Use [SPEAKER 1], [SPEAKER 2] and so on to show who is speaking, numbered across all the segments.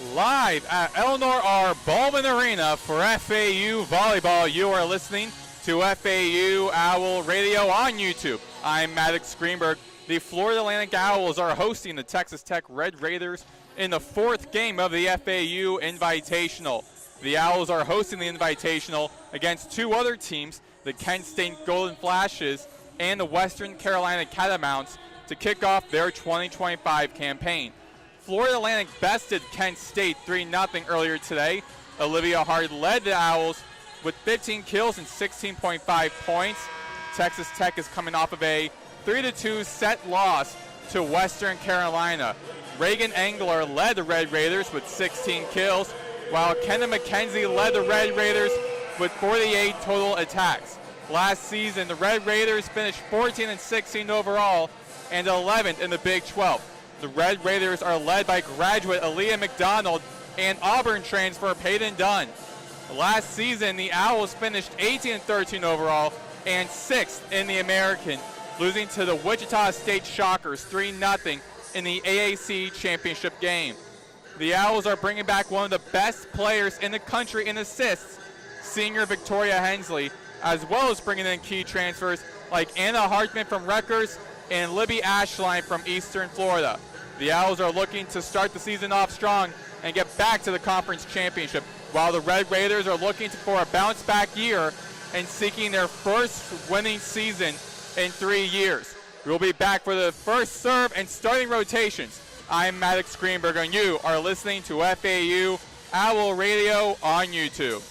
[SPEAKER 1] Live at Eleanor R. Bowman Arena for FAU Volleyball, you are listening to FAU Owl Radio on YouTube. I'm Maddox Greenberg. The Florida Atlantic Owls are hosting the Texas Tech Red Raiders in the fourth game of the FAU Invitational. The Owls are hosting the Invitational against two other teams, the Kent State Golden Flashes and the Western Carolina Catamounts, to kick off their 2025 campaign. Florida Atlantic bested Kent State 3-0 earlier today. Olivia Hart led the Owls with 15 kills and 16.5 points. Texas Tech is coming off of a 3-2 set loss to Western Carolina. Reagan Engler led the Red Raiders with 16 kills, while Kenna McKenzie led the Red Raiders with 48 total attacks. Last season, the Red Raiders finished 14-16 overall and 11th in the Big 12. The Red Raiders are led by graduate Aaliyah McDonald and Auburn transfer Peyton Dunn. Last season, the Owls finished 18-13 overall and 6th in the American, losing to the Wichita State Shockers 3-0 in the AAC championship game. The Owls are bringing back one of the best players in the country in assists, senior Victoria Hensley, as well as bringing in key transfers like Anna Hartman from Rutgers and Libby Ashline from Eastern Florida. The Owls are looking to start the season off strong and get back to the conference championship, while the Red Raiders are looking for a bounce-back year and seeking their first winning season in 3 years. We'll be back for the first serve and starting rotations. I'm Maddox Greenberg, and you are listening to FAU Owl Radio on YouTube.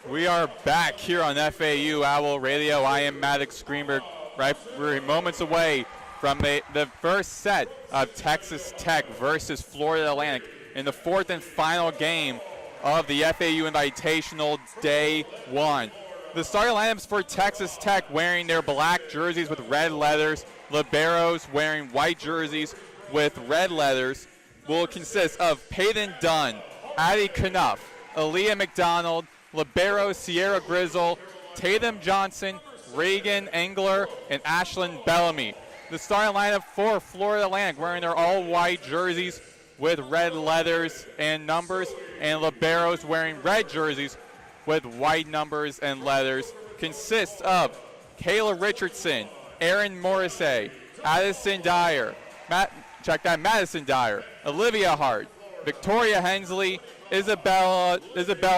[SPEAKER 1] We are back here on FAU Owl Radio. I am Maddox Greenberg. Right, we're moments away from the first set of Texas Tech versus Florida Atlantic in the fourth and final game of the FAU Invitational Day 1. The starting lineups for Texas Tech wearing their black jerseys with red leathers, liberos wearing white jerseys with red leathers, will consist of Peyton Dunn, Addie Knuff, Aaliyah McDonald, libero Sierra Grizzle, Tatum Johnson, Reagan Engler, and Ashlyn Bellamy. The starting lineup for Florida Atlantic wearing their all-white jerseys with red leathers and numbers, and liberos wearing red jerseys with white numbers and leathers consists of Kayla Richardson, Aaron Morrissey, Addison Dyer, Madison Dyer, Olivia Hart, Victoria Hensley, Isabel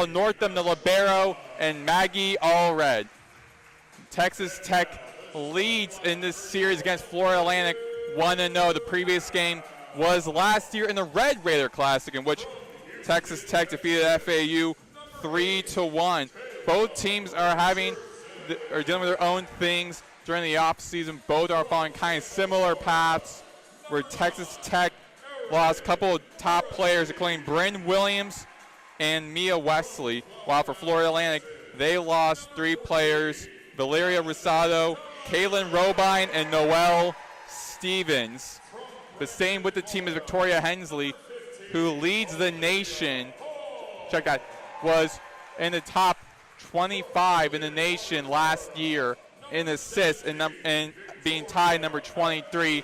[SPEAKER 1] Northam, the libero, and Maggie Allred. Texas Tech leads in this series against Florida Atlantic 1-0. The previous game was last year in the Red Raider Classic, in which Texas Tech defeated FAU 3-1. Both teams are dealing with their own things during the offseason. Both are following kind of similar paths, where Texas Tech lost a couple of top players, including Bryn Williams and Mia Wesley, while for Florida Atlantic, they lost 3 players: Valeria Rosado, Kaylin Robine, and Noelle Stevens. The same with the team is Victoria Hensley, who leads the nation. Check that. Was in the top 25 in the nation last year in assists and being tied number 23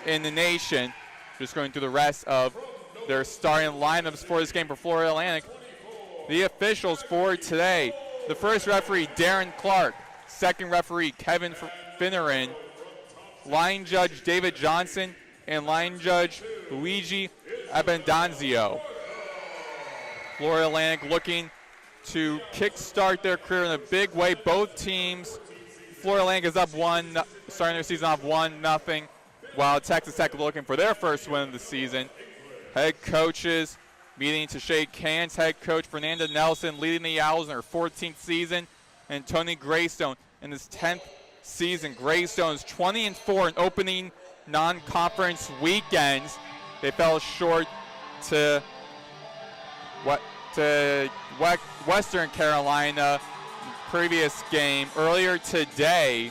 [SPEAKER 1] in the nation. Just going through the rest of their starting lineups for this game for Florida Atlantic. The officials for today: the first referee, Darren Clark; second referee, Kevin Finneran; line judge, David Johnson; and line judge, Luigi Abendanzio. Florida Atlantic looking to kickstart their career in a big way. Both teams, Florida Atlantic is up 1, starting their season off 1-0, while Texas Tech looking for their first win of the season. Head coaches meeting to shake hands. Head coach Fernanda Nelson leading the Owls in her 14th season, and Tony Greystone in his 10th season. Greystone is 20-4 in opening non-conference weekends. They fell short to Western Carolina previous game earlier today,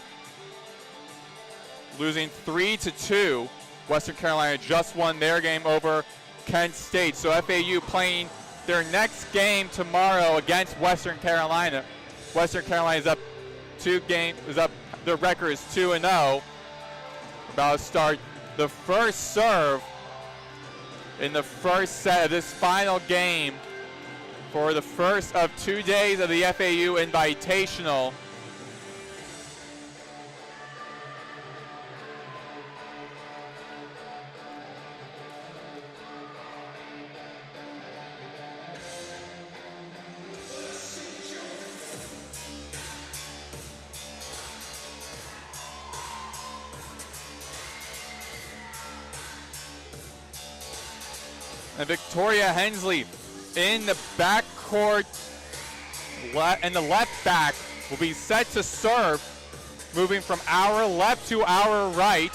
[SPEAKER 1] losing 3-2. Western Carolina just won their game over Kent State. So FAU playing their next game tomorrow against Western Carolina. Western Carolina is up 2 games. Their record is 2-0. About to start the first serve in the first set of this final game for the first of 2 days of the FAU Invitational. And Victoria Hensley in the backcourt, and the left back will be set to serve, moving from our left to our right.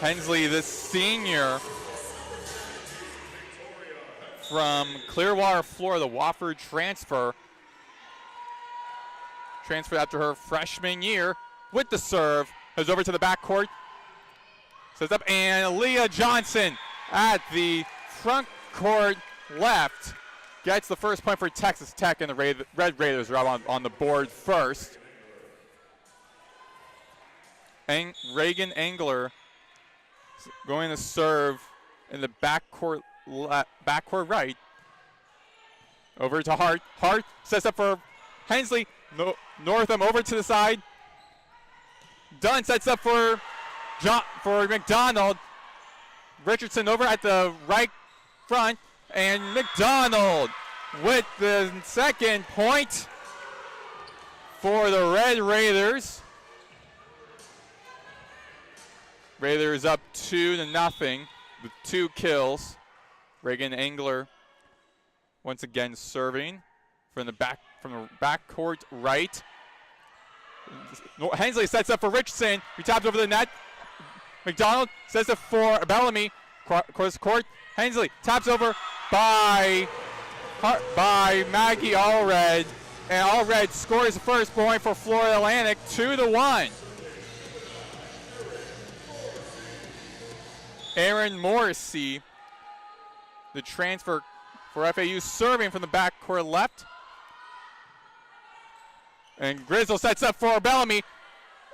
[SPEAKER 1] Hensley, the senior from Clearwater, Florida, Wofford transferred after her freshman year with the serve. Goes over to the backcourt. Sets up, and Leah Johnson at the front court left gets the first point for Texas Tech, and the Red Raiders are out on the board first. Reagan Engler going to serve in the backcourt right. Over to Hart. Hart sets up for Hensley. Northam over to the side. Dunn sets up for McDonald. Richardson over at the right front, and McDonald with the second point for the Red Raiders. Raiders up 2-0 with 2 kills. Reagan Engler once again serving from the back court right. Hensley sets up for Richardson. He taps over the net. McDonald sets up for Bellamy. Cross court. Hensley taps over by Maggie Allred. And Allred scores the first point for Florida Atlantic, 2-1. Aaron Morrissey, the transfer for FAU, serving from the backcourt left. And Grizzle sets up for Bellamy.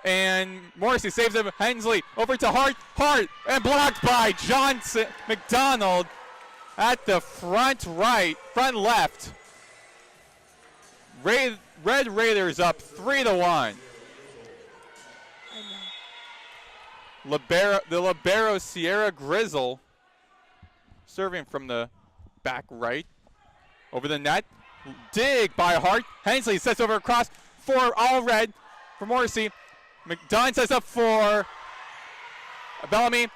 [SPEAKER 1] And Morrissey saves it. Hensley over to Hart. Hart, and blocked by Johnson. McDonald at the front left. Red Raiders up 3-1. The libero Sierra Grizzle serving from the back right. Over the net. Dig by Hart. Hensley sets over across for Allred for Morrissey. McDonald sets up for Bellamy.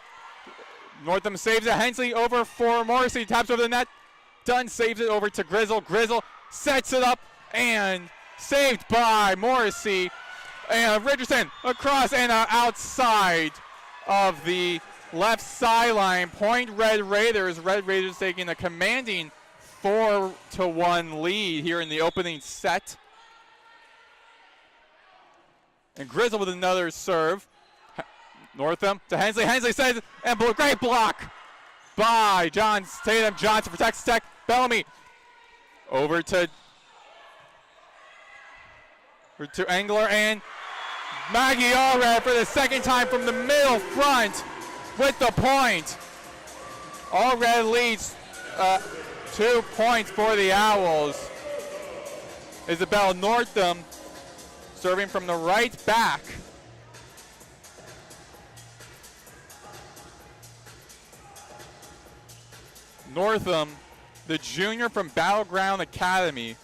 [SPEAKER 1] Northam saves it. Hensley over for Morrissey. Taps over the net. Dunn saves it over to Grizzle. Grizzle sets it up and saved by Morrissey. And Richardson across and outside of the left sideline. Point Red Raiders. Red Raiders taking a commanding 4-1 lead here in the opening set. And Grizzle with another serve. Northam to Hensley. Hensley says, and great block by Tatum. Johnson for Texas Tech. Bellamy over to Engler, and Maggie Allred for the second time from the middle front with the point. Allred leads 2 points for the Owls. Isabel Northam serving from the right back. Northam, the junior from Battleground Academy.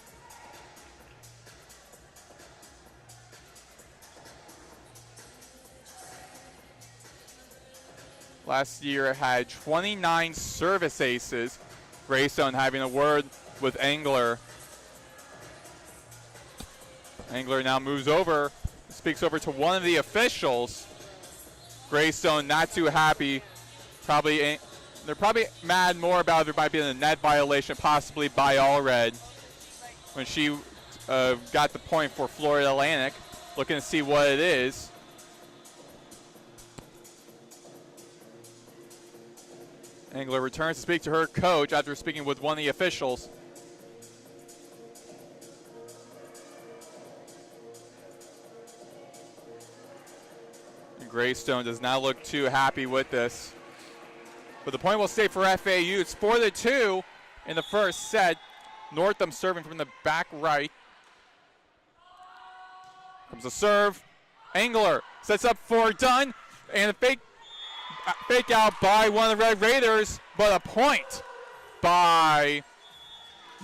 [SPEAKER 1] Last year had 29 service aces. Greystone having a word with Engler. Engler now moves over, speaks over to one of the officials. Greystone not too happy. They're probably mad more about there might be a net violation, possibly by Allred, when she got the point for Florida Atlantic. Looking to see what it is. Engler returns to speak to her coach after speaking with one of the officials. And Greystone does not look too happy with this. But the point will stay for FAU. It's 4-2 in the first set. Northam serving from the back right. Comes a serve. Engler sets up for Dunn. And a fake out by one of the Red Raiders. But a point by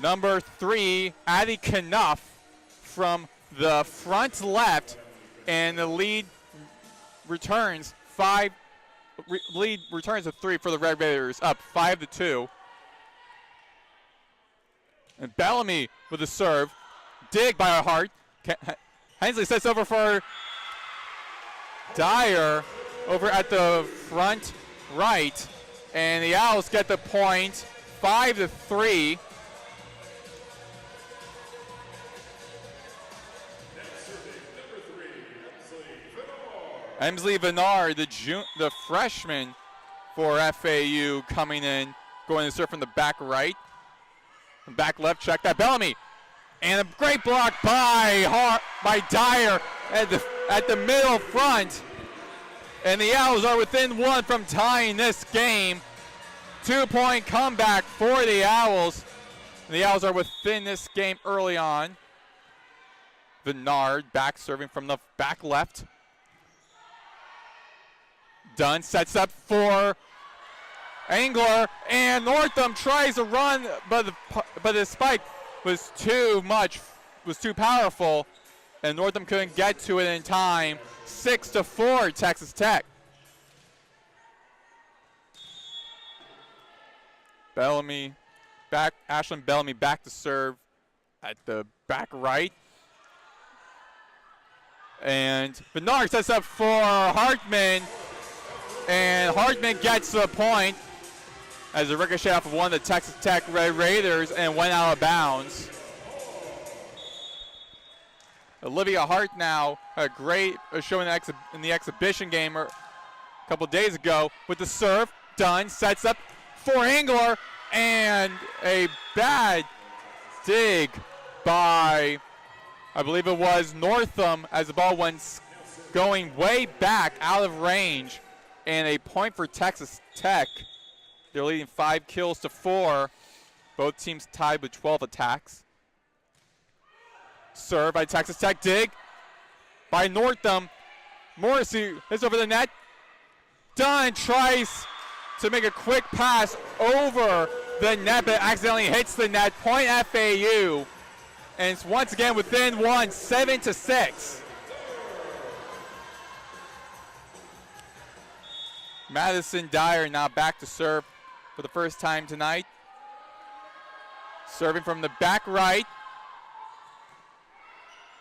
[SPEAKER 1] number 3, Addie Knuff from the front left. And the lead returns to 3 for the Red Raiders, up 5-2. And Bellamy with a serve. Dig by a Hart. Hensley sets over for Dyer over at the front right. And the Owls get the point, 5-3. Emsley Vennard, the freshman for FAU, coming in, going to serve from the back right. From back left, check that. Bellamy. And a great block by Dyer at the middle front. And the Owls are within 1 from tying this game. 2-point comeback for the Owls. And the Owls are within this game early on. Vennard back serving from the back left. Dunn sets up for Engler, and Northam tries to run, but the spike was too powerful, and Northam couldn't get to it in time. 6-4, Texas Tech. Bellamy back. Ashlyn Bellamy back to serve at the back right. And Bernard sets up for Hartman. And Hartman gets the point as a ricochet off of one of the Texas Tech Red Raiders and went out of bounds. Olivia Hart now, a great show in the exhibition game a couple days ago with the serve. Dunn sets up for Engler, and a bad dig by, I believe it was Northam, as the ball went going way back out of range, and a point for Texas Tech. They're leading 5 kills to 4. Both teams tied with 12 attacks. Serve by Texas Tech, dig by Northam. Morrissey is over the net. Dunn tries to make a quick pass over the net, but accidentally hits the net. Point FAU, and it's once again within 1, 7-6. Madison Dyer now back to serve for the first time tonight. Serving from the back right.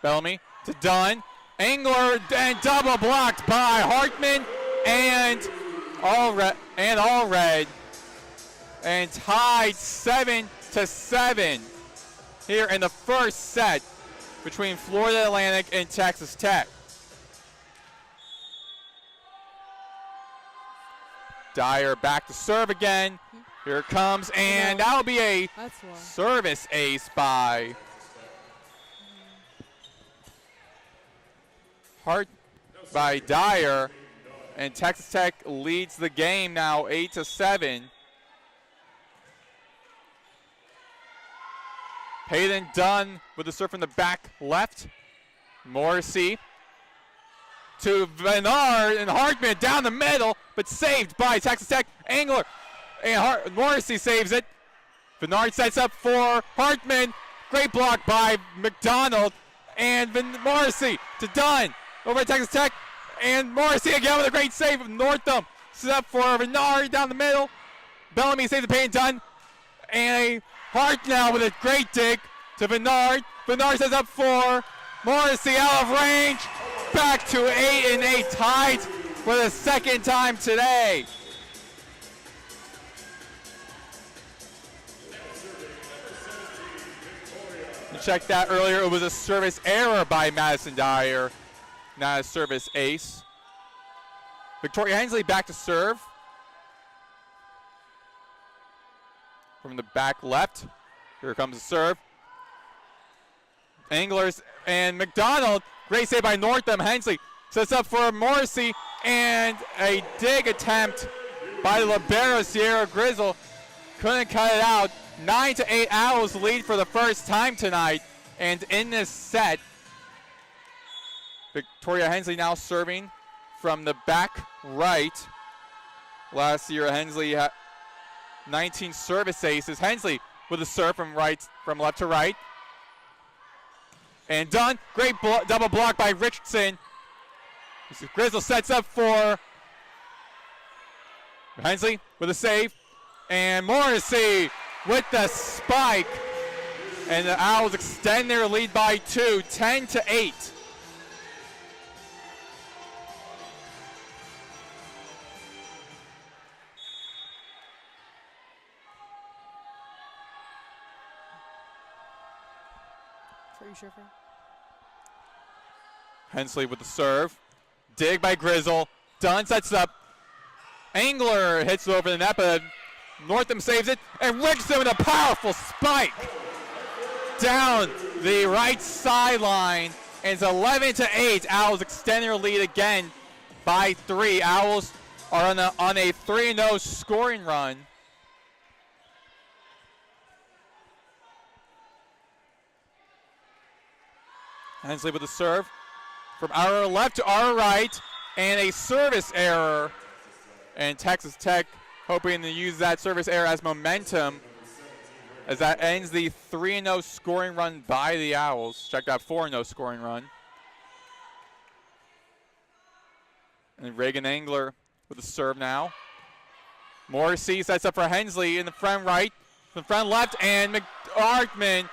[SPEAKER 1] Bellamy to Dunn. Engler, and double blocked by Hartman and Allred. And tied 7-7 here in the first set between Florida Atlantic and Texas Tech. Dyer back to serve again. Here it comes, and that'll be a service ace by Hart by Dyer, and Texas Tech leads the game now 8-7. Hayden Dunn with the serve from the back left. Morrissey to Bernard, and Hartman down the middle, but saved by Texas Tech. Engler, and Morrissey saves it. Bernard sets up for Hartman. Great block by McDonald, and Morrissey to Dunn. Over at Texas Tech, and Morrissey again with a great save of Northam. Set up for Bernard down the middle. Bellamy saves the paint, Dunn. And a Hart now with a great dig to Bernard. Bernard sets up for Morrissey out of range. Back to 8-8, tied for the second time today. You checked that earlier. It was a service error by Madison Dyer, not a service ace. Victoria Hensley back to serve. From the back left. Here comes the serve. Anglers and McDonald. Great save by Northam. Hensley sets up for Morrissey, and a dig attempt by the libero Sierra Grizzle. Couldn't cut it out. 9-8 Owls lead for the first time tonight. And in this set, Victoria Hensley now serving from the back right. Last year, Hensley had 19 service aces. Hensley with a serve from left to right. And Dunn, great double block by Richardson. Grizzle sets up for Hensley with a save. And Morrissey with the spike. And the Owls extend their lead by 2, 10-8. Hensley with the serve. Dig by Grizzle. Dunn sets up. Engler hits it over the net, but Northam saves it. And Richardson with a powerful spike down the right sideline. And it's 11-8. Owls extend their lead again by 3. Owls are on a 3-0 scoring run. Hensley with the serve from our left to our right, and a service error. And Texas Tech hoping to use that service error as momentum as that ends the 3-0 scoring run by the Owls. Check that 4-0 scoring run. And Reagan Engler with the serve now. Morrissey sets up for Hensley in the front right. from front left, and McArtman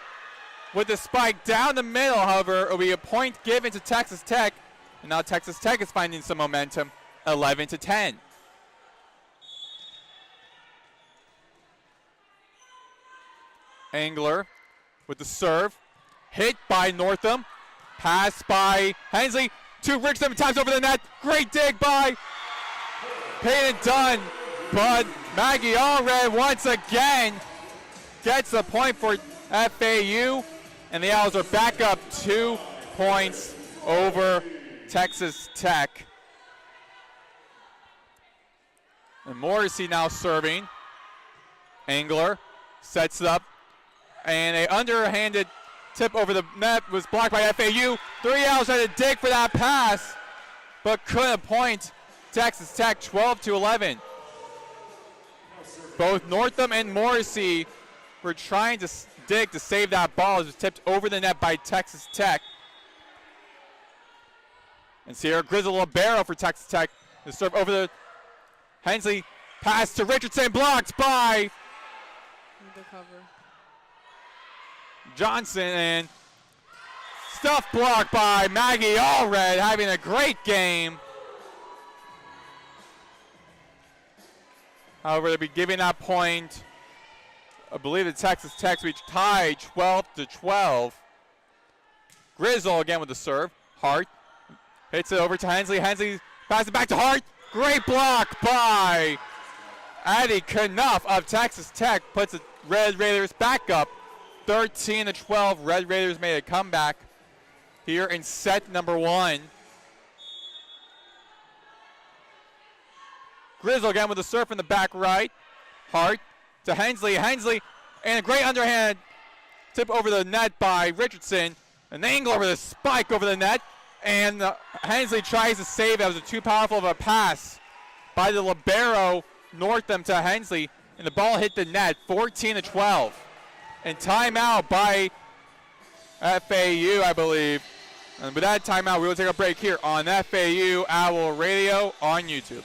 [SPEAKER 1] with the spike down the middle. However, it will be a point given to Texas Tech. And now Texas Tech is finding some momentum, 11-10. Angler with the serve. Hit by Northam. Pass by Hensley to Richardson, times over the net. Great dig by Peyton Dunn. But Maggie Allred once again gets the point for FAU. And the Owls are back up 2 points over Texas Tech. And Morrissey now serving. Angler sets it up. And an underhanded tip over the net was blocked by FAU. 3 Owls had to dig for that pass, but couldn't point Texas Tech 12-11. Both Northam and Morrissey were trying to dig to save that ball. It was tipped over the net by Texas Tech. And Sierra Grizzle Libero for Texas Tech. The serve over the Hensley. Pass to Richardson, blocked by
[SPEAKER 2] the cover.
[SPEAKER 1] Johnson, and stuff blocked by Maggie Allred, having a great game. However, they'll be giving that point, I believe the Texas Tech reached tied 12-12. Grizzle again with the serve. Hart hits it over to Hensley. Hensley passes it back to Hart. Great block by Addie Knuff of Texas Tech. Puts the Red Raiders back up 13-12. Red Raiders made a comeback here in set number 1. Grizzle again with the serve in the back right. Hart to Hensley. Hensley, and a great underhand tip over the net by Richardson. An angle over the spike over the net. And Hensley tries to save. That was too powerful of a pass by the libero Northam to Hensley. And the ball hit the net, 14-12. And timeout by FAU, I believe. And with that timeout, we will take a break here on FAU Owl Radio on YouTube.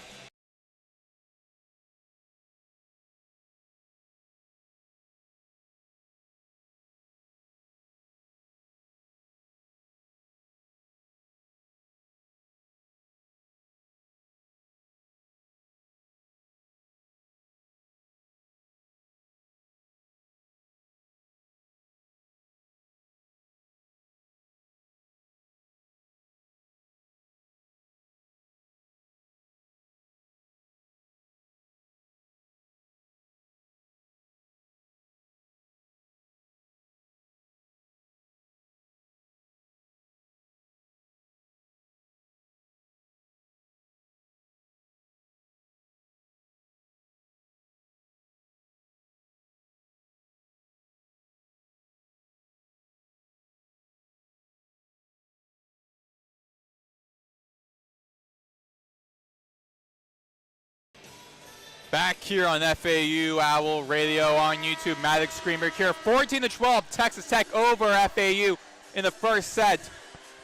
[SPEAKER 1] Back here on FAU Owl Radio on YouTube. Maddox Greenberg here. 14-12, Texas Tech over FAU in the first set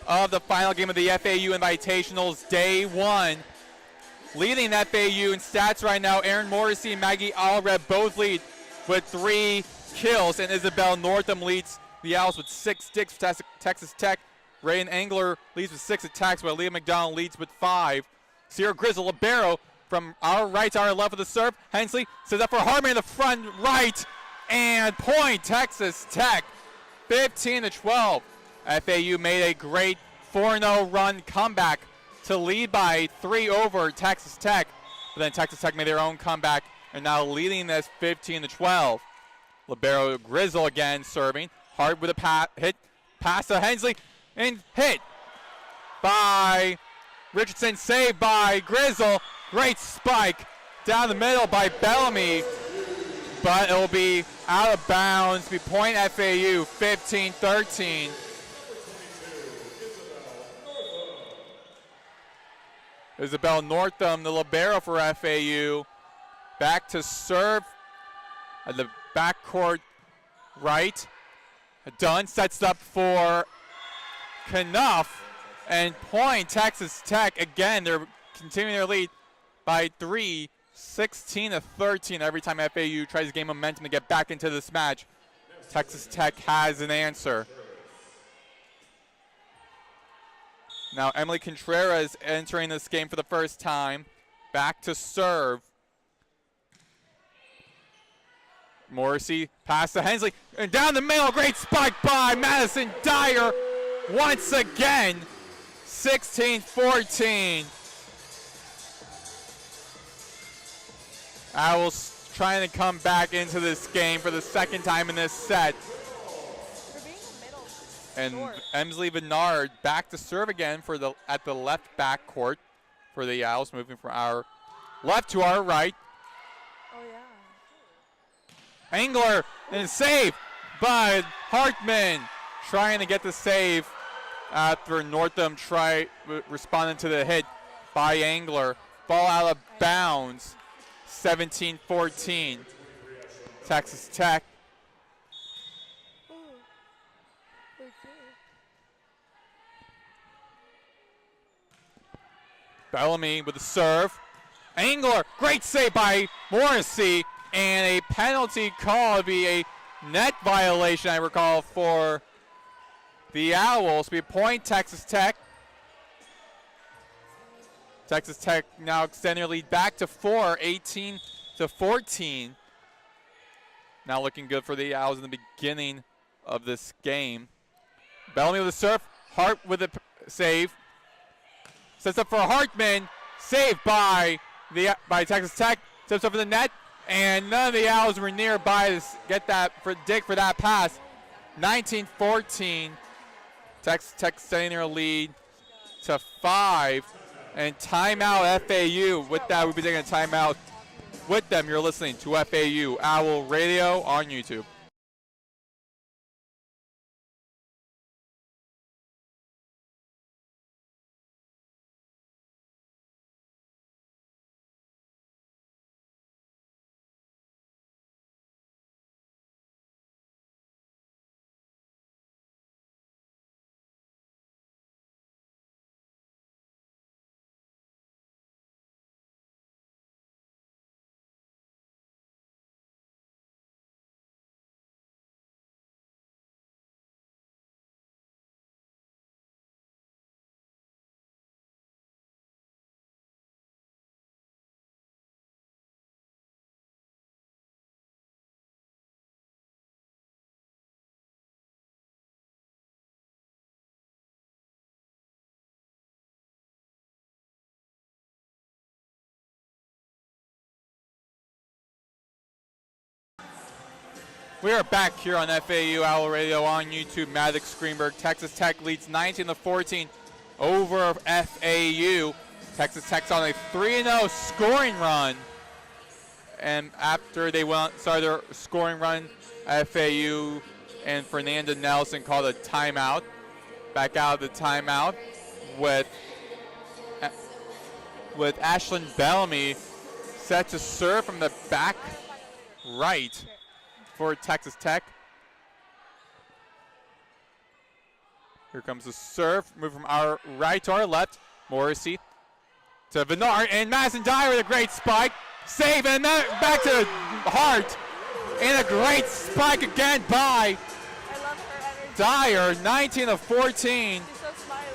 [SPEAKER 1] of the final game of the FAU Invitationals Day 1. Leading FAU in stats right now, Aaron Morrissey and Maggie Allred both lead with 3 kills, and Isabel Northam leads the Owls with 6 digs for Texas Tech. Rayan Angler leads with 6 attacks, while Leah McDonald leads with 5. Sierra Grizzle libero from our right to our left of the serve. Hensley sets up for Harmon in the front right, and point Texas Tech, 15-12. FAU made a great 4-0 run comeback to lead by 3 over Texas Tech, but then Texas Tech made their own comeback and now leading this 15-12. Libero Grizzle again serving. Hard with a pass to Hensley, and hit by Richardson, saved by Grizzle. Great spike down the middle by Bellamy, but it will be out of bounds. Be point FAU, 15-13. Isabel Northam, the libero for FAU, back to serve at the backcourt right. Dunn sets up for Knuff, and point Texas Tech. Again, they're continuing their lead by 3, 16-13 every time FAU tries to gain momentum to get back into this match. Texas Tech has an answer. Now Emily Contreras entering this game for the first time. Back to serve. Morrissey pass to Hensley, and down the middle, great spike by Madison Dyer once again. 16-14. Owls trying to come back into this game for the second time in this set. And Emsley Bernard back to serve again for at the left back court for the Owls, moving from our left to our right.
[SPEAKER 2] Oh, yeah.
[SPEAKER 1] Angler and save by Hartman, trying to get the save after Northam responding to the hit by Angler. Ball out of bounds. 17-14. Texas Tech. Bellamy with the serve. Angler, great save by Morrissey, and a penalty call. Would be a net violation, I recall, for the Owls. Be a point, Texas Tech. Texas Tech now extending their lead back to 4, 18-14. Now looking good for the Owls in the beginning of this game. Bellamy with the serve. Hart with the save. Sets up for Hartman. Saved by Texas Tech. Steps up for the net. And none of the Owls were nearby to get that for that pass. 19-14. Texas Tech extending their lead to 5. And timeout FAU. With that, we'll be taking a timeout with them. You're listening to FAU Owl Radio on YouTube. We are back here on FAU Owl Radio on YouTube. Maddox Greenberg. Texas Tech leads 19-14 over FAU. Texas Tech's on a 3-0 scoring run. And after they started their scoring run, FAU and Fernanda Nelson called a timeout. Back out of the timeout with Ashlyn Bellamy set to serve from the back right for Texas Tech. Here comes the serve. Move from our right to our left. Morrissey to Bernard, and Madison Dyer with a great spike. Save, and back to Hart. And a great spike again by Dyer, 19-14.
[SPEAKER 2] She's so smiley.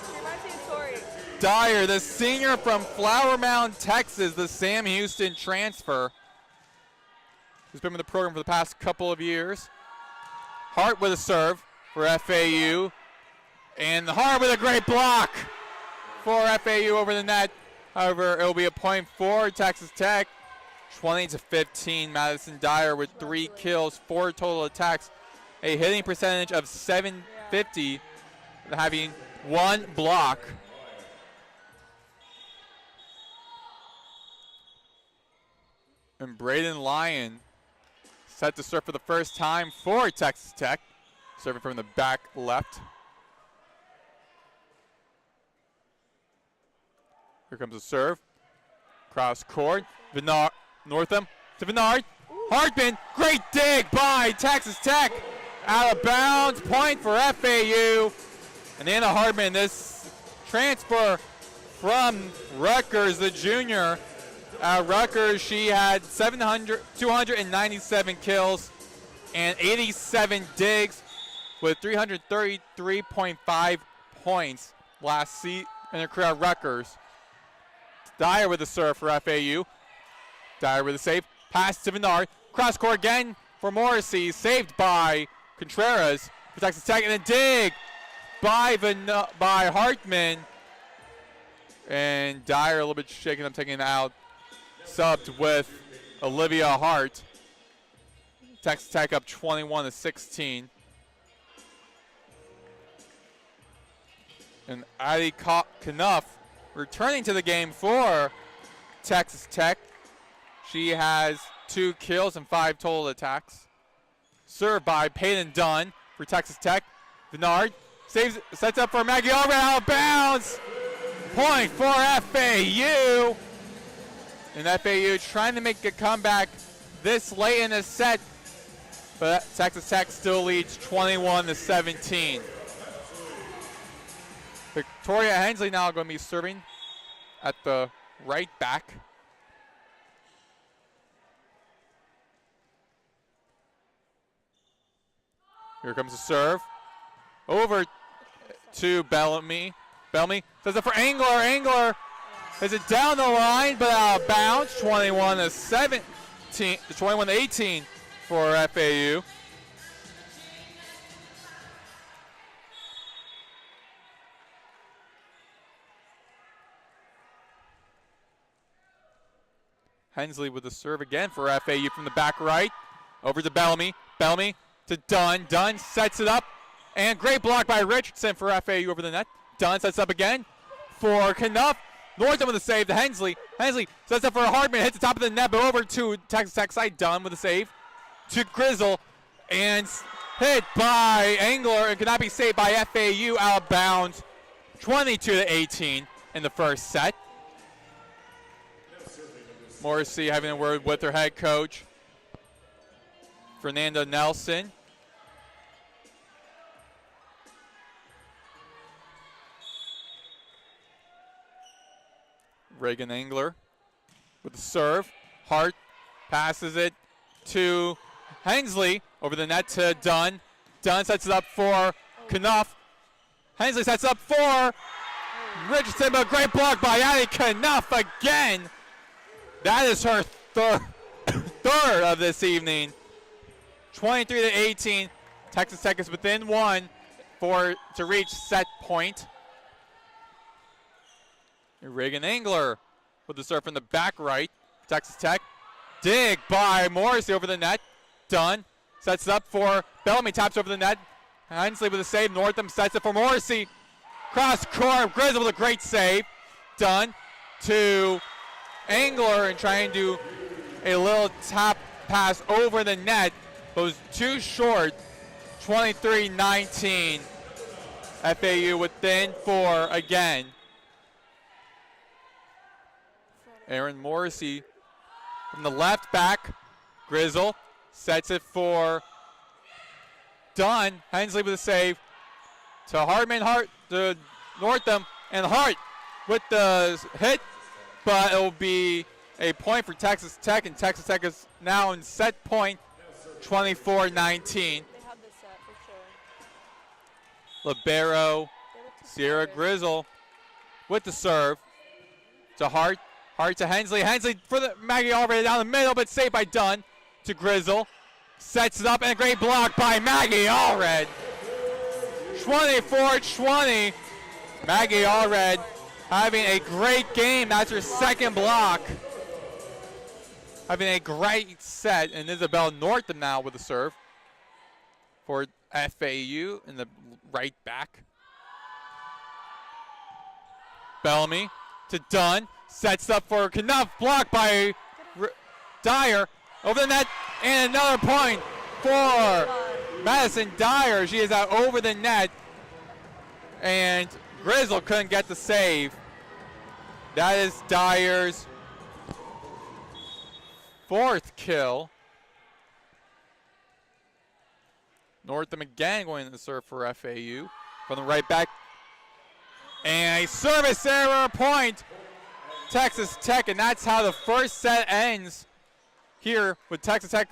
[SPEAKER 2] She reminds me of Tori.
[SPEAKER 1] Dyer, the senior from Flower Mound, Texas, the Sam Houston transfer, who's been with the program for the past couple of years. Hart with a serve for FAU. And Hart with a great block for FAU over the net. However, it will be a point for Texas Tech. 20-15. Madison Dyer with 3 kills, 4 total attacks. A hitting percentage of .750, having 1 block. And Braden Lyon set to serve for the first time for Texas Tech. Serving from the back left. Here comes the serve. Cross court. Northam to Bernard. Hartman. Great dig by Texas Tech. Out of bounds. Point for FAU. And Anna Hartman, this transfer from Rutgers, the junior, At Rutgers, she had 297 kills and 87 digs with 333.5 points last season in her career at Rutgers. Dyer with the serve for FAU. Dyer with a save. Pass to Menard. Cross court again for Morrissey. Saved by Contreras for Texas Tech. And a dig by Hartman. And Dyer a little bit shaken up, taking it out. Subbed with Olivia Hart. Texas Tech up 21-16. And Addie Knuff returning to the game for Texas Tech. She has 2 kills and 5 total attacks. Served by Peyton Dunn for Texas Tech. Bernard saves, sets up for Maggie Allred, out of bounds. Point for FAU. And FAU trying to make a comeback this late in the set, but Texas Tech still leads 21-17. Victoria Hensley now going to be serving at the right back. Here comes the serve. Over to Bellamy. Bellamy does it for Angler. Angler is it down the line, but out of bounds. 21-18 for FAU. Hensley with the serve again for FAU from the back right. Over to Bellamy. Bellamy to Dunn. Dunn sets it up. And great block by Richardson for FAU over the net. Dunn sets up again for Knuff. Northam with a save to Hensley. Hensley sets up for Hartman. Hits the top of the net, but over to Texas Tech side. Dunn with a save to Grizzle. And hit by Angler and cannot be saved by FAU out of bounds. 22-18 in the first set. Morrissey having a word with her head coach, Fernanda Nelson. Reagan Angler with the serve. Hart passes it to Hensley. Over the net to Dunn. Dunn sets it up for Knuff. Hensley sets up for Richardson, but a great block by Addie Knuff again. That is her third of this evening. 23-18. Texas Tech is within 1 to reach set point. Reagan Angler with the serve from the back right. Texas Tech. Dig by Morrissey over the net. Dunn sets it up for Bellamy. Taps over the net. Hensley with a save. Northam sets it for Morrissey. Cross court. Grizzle with a great save. Dunn to Angler and trying to do a little tap pass over the net. But was too short. 23-19. FAU within 4 again. Aaron Morrissey from the left back. Grizzle sets it for Dunn. Hensley with a save to Hartman. Hart to Northam. And Hart with the hit. But it will be a point for Texas Tech. And Texas Tech is now in set point. 24-19.
[SPEAKER 2] They have the set for sure.
[SPEAKER 1] Libero Sierra Grizzle with the serve to Hart. Hart to Hensley. Hensley for the Maggie Allred down the middle, but saved by Dunn to Grizzle. Sets it up and a great block by Maggie Allred. 24-20. Maggie Allred having a great game. That's her second block. Having a great set. And Isabel Northam now with the serve for FAU in the right back. Bellamy to Dunn. Sets up for Knuff. Blocked by Dyer. Over the net. And another point for Madison Dyer. She is out over the net. And Grizzle couldn't get the save. That is Dyer's 4th kill. Northam again going to serve for FAU from the right back. And a service error point Texas Tech, and that's how the first set ends here with Texas Tech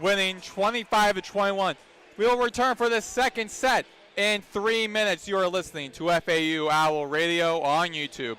[SPEAKER 1] winning 25-21. We will return for the second set in 3 minutes. You are listening to FAU Owl Radio on YouTube.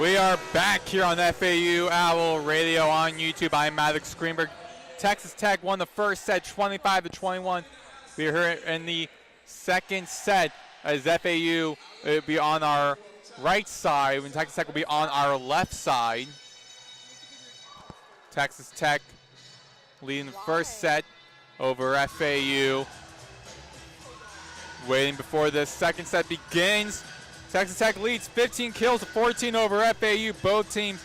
[SPEAKER 1] We are back here on FAU Owl Radio on YouTube. I'm Maddox Greenberg. Texas Tech won the first set 25-21. We are here in the second set as FAU will be on our right side and Texas Tech will be on our left side. Texas Tech leading the first set over FAU. Waiting before the second set begins. Texas Tech leads 15 kills to 14 over FAU. Both teams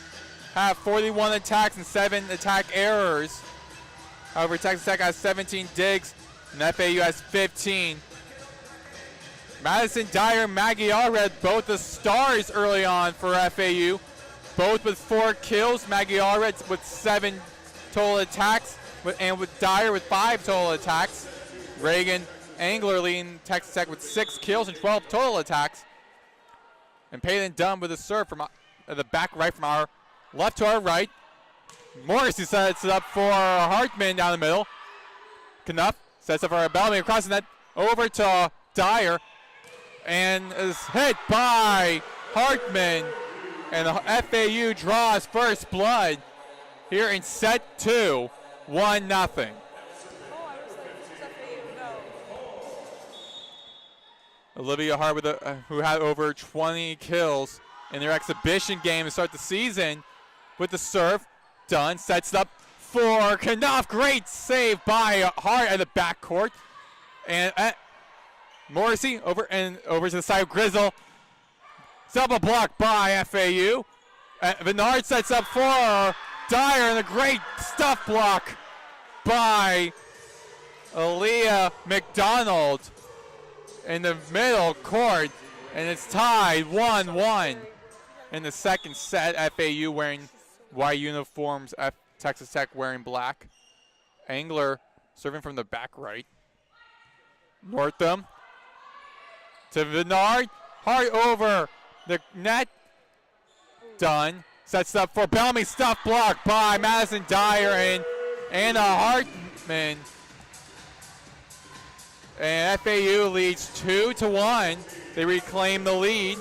[SPEAKER 1] have 41 attacks and 7 attack errors. However, Texas Tech has 17 digs and FAU has 15. Madison Dyer, Maggie Allred, both the stars early on for FAU. Both with 4 kills. Maggie Allred with 7 total attacks and with Dyer with 5 total attacks. Reagan Angler leading Texas Tech with 6 kills and 12 total attacks. And Peyton Dunn with a serve from the back right from our left to our right. Morrissey sets it up for Hartman down the middle. Knuff sets up for Bellamy across the net over to Dyer. And is hit by Hartman. And the FAU draws first blood here in set 2, 1-0. Olivia Hart, with who had over 20 kills in their exhibition game to start the season, with the serve. Dunn sets it up for Knuff. Great save by Hart at the backcourt. And Morrissey over to the side of Grizzle. Double block by FAU. Bernard sets up for Dyer, and a great stuff block by Aaliyah McDonald in the middle court, and it's tied 1-1 in the second set. FAU wearing white uniforms, Texas Tech wearing black. Angler serving from the back right. Northam to Vennard, hard over the net. Done. Sets up for Bellamy, stuff blocked by Madison Dyer and Anna Hartman. And FAU leads 2-1. They reclaim the lead.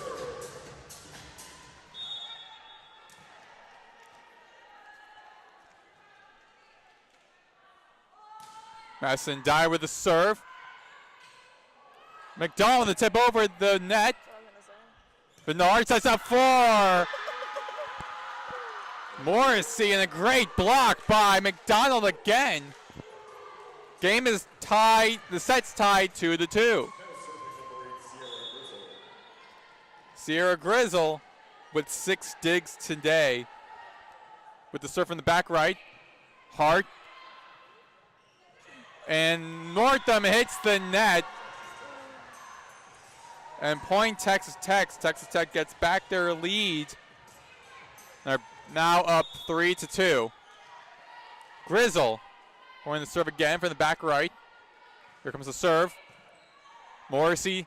[SPEAKER 1] Madison Dyer with the serve. McDonald the tip over the net. Bernard sets up for Morrissey, and a great block by McDonald again. Game is tied, the set's tied 2-2. Sierra Grizzle with 6 digs today. With the serve from the back right. Hart. And Northam hits the net. And point Texas Tech. Texas Tech gets back their lead. They're now up 3-2. Grizzle going to serve again from the back right. Here comes the serve. Morrissey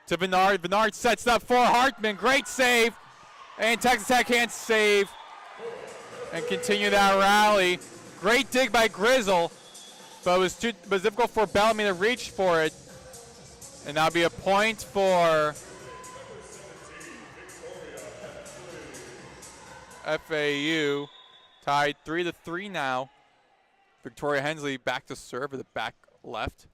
[SPEAKER 1] to Bernard. Bernard sets up for Hartman. Great save. And Texas Tech can't save and continue that rally. Great dig by Grizzle. But it was difficult for Bellamy to reach for it. And that'll be a point for FAU. Tied 3-3 now. Victoria Hensley back to serve at the back left.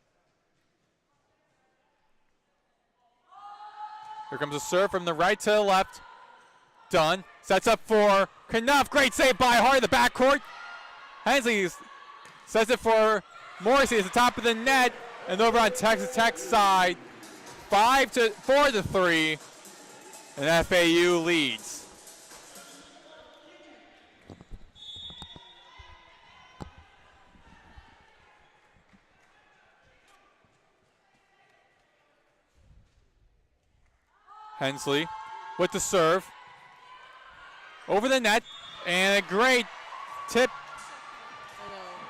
[SPEAKER 1] Here comes a serve from the right to the left. Done. Sets up for Knuff. Great save by Hart in the backcourt. Hensley sets it for Morrissey at the top of the net. And over on Texas Tech's side, 4-3, and FAU leads. Hensley with the serve. Over the net, and a great tip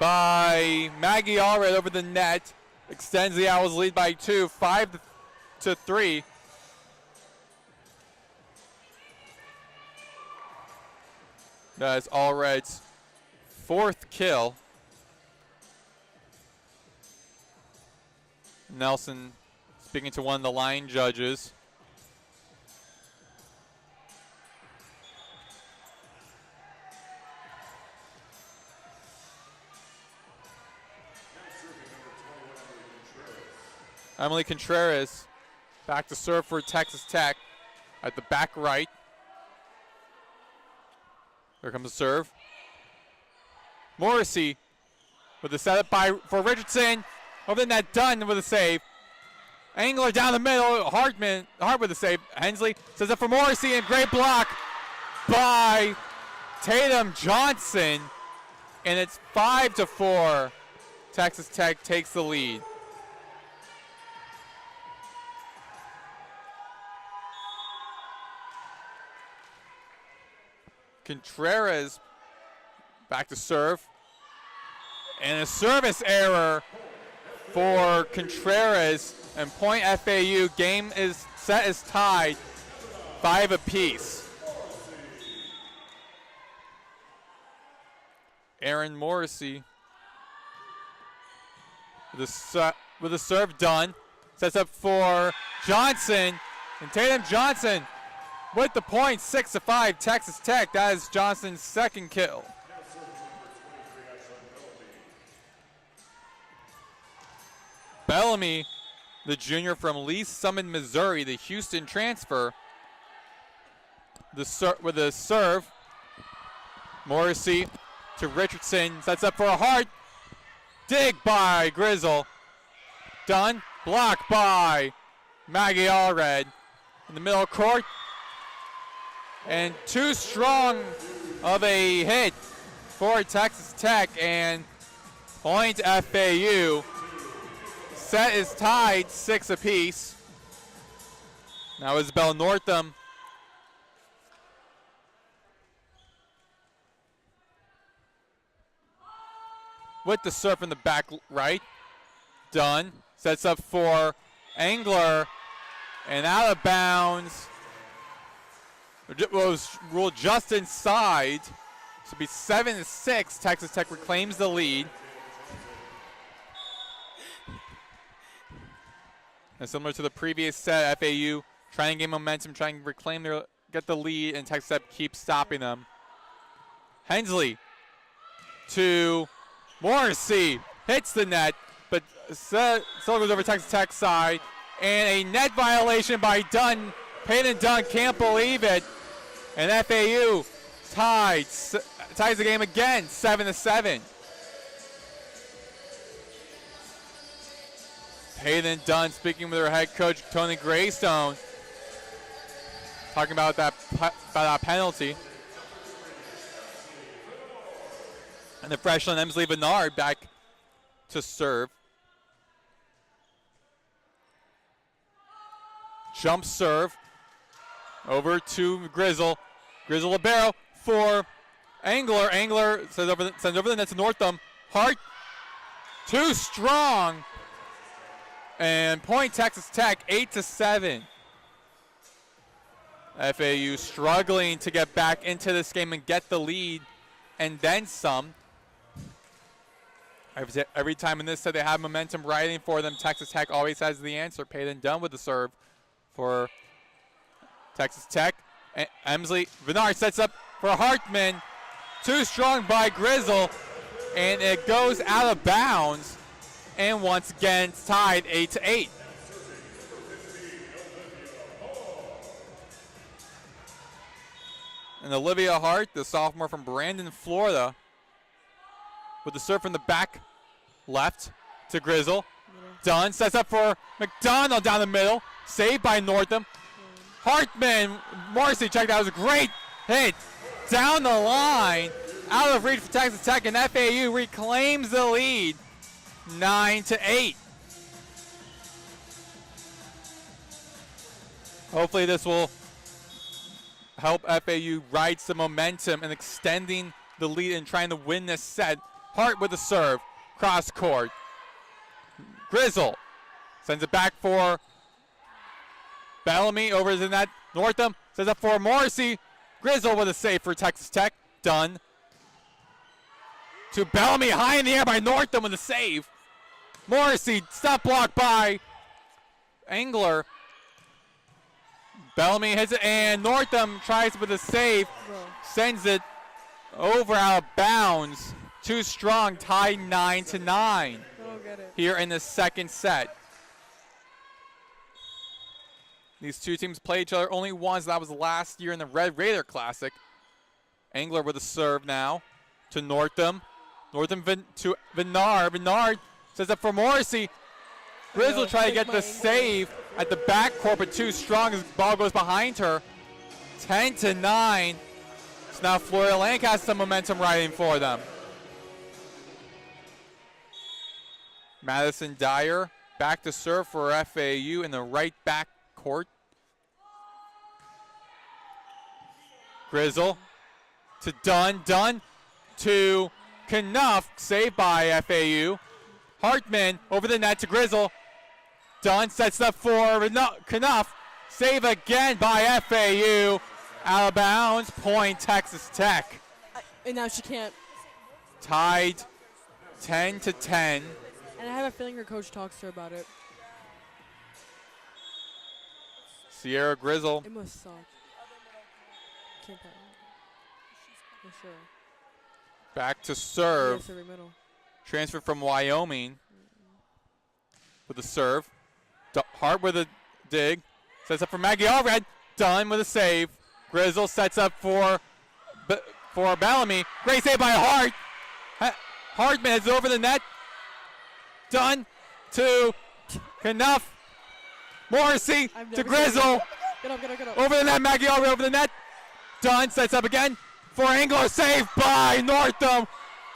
[SPEAKER 1] by Maggie Allred over the net. Extends the Owls' lead by 2, 5-3. That's Allred's 4th kill. Nelson speaking to one of the line judges. Emily Contreras back to serve for Texas Tech at the back right. Here comes the serve. Morrissey with the setup for Richardson. Over the net, done with a save. Angler down the middle. Hart with the save. Hensley sets up for Morrissey, and great block by Tatum Johnson. And it's 5-4. Texas Tech takes the lead. Contreras back to serve. And a service error for Contreras. And point FAU. Game is tied 5 apiece. Aaron Morrissey with the serve done. Sets up for Johnson. And Tatum Johnson with the point, 6-5, Texas Tech. That is Johnson's 2nd kill. Bellamy, the junior from Lee Summit, Missouri, the Houston transfer. With the serve. Morrissey to Richardson. Sets up for a Hart. Dig by Grizzle. Done. Blocked by Maggie Allred. In the middle court. And too strong of a hit for Texas Tech, and point FAU. set is tied 6 apiece. Now Isabel Northam with the serve from the back right. Dunn sets up for Angler and out of bounds. It was ruled just inside. So it'll be 7-6. Texas Tech reclaims the lead. And similar to the previous set, FAU trying to gain momentum, trying to reclaim get the lead, and Texas Tech keeps stopping them. Hensley to Morrissey, hits the net, but still goes over Texas Tech's side, and a net violation by Dunn. Peyton Dunn can't believe it, and FAU ties the game again, 7-7. Peyton Dunn speaking with her head coach, Tony Greystone, talking about that penalty. And the freshman Emsley Bernard back to serve. Jump serve over to Grizzle. Grizzle libero for Angler. Angler sends over the net to Northam. Hart, too strong. And point Texas Tech, 8-7. FAU struggling to get back into this game and get the lead, and then some. Every time in this set they have momentum riding for them, Texas Tech always has the answer. Peyton Dunn with the serve for Texas Tech. Emsley Bernard sets up for Hartman. Too strong by Grizzle, and it goes out of bounds. And once again, it's tied 8-8. And Olivia Hart, the sophomore from Brandon, Florida, with the serve from the back left to Grizzle. Dunn sets up for McDonald down the middle. Saved by Northam. Hartman, Morrissey, check that was a great hit. Down the line, out of reach for Texas Tech, and FAU reclaims the lead, 9-8. Hopefully this will help FAU ride some momentum and extending the lead and trying to win this set. Hart with the serve, cross court. Grizzle sends it back for Bellamy over the net. Northam sends up for Morrissey. Grizzle with a save for Texas Tech. Dunn to Bellamy, high in the air by Northam with a save. Morrissey, stop block by Angler. Bellamy hits it, and Northam tries with a save. Sends it over out of bounds. Too strong, tied 9-9 here in the second set. These two teams play each other only once. That was last year in the Red Raider Classic. Angler with a serve now to Northam. Northam to Bernard. Bernard sets up for Morrissey. Grizzle trying to get the save at the backcourt, but too strong as the ball goes behind her. 10-9. So now Florida Atlantic has some momentum riding for them. Madison Dyer back to serve for FAU in the right back court. Grizzle to Dunn. Dunn to Knuff. Saved by FAU. Hartman over the net to Grizzle. Dunn sets up for Knuff. Save again by FAU. Out of bounds. Point Texas Tech.
[SPEAKER 2] And now she can't.
[SPEAKER 1] Tied 10-10.
[SPEAKER 2] And I have a feeling her coach talks to her about it.
[SPEAKER 1] Sierra Grizzle.
[SPEAKER 2] It must suck. Can't play. For sure.
[SPEAKER 1] Back to serve.
[SPEAKER 2] Yes, every middle.
[SPEAKER 1] Transfer from Wyoming with a serve. Hart with a dig. Sets up for Maggie Allred. Dunn with a save. Grizzle sets up for Bellamy. Great save by Hart. Hartman heads over the net. Dunn to Knuff. Morrissey to Grizzle.
[SPEAKER 2] Get up.
[SPEAKER 1] Over the net, Maggie Allred over the net. Dunn sets up again for Angler. Save by Northam.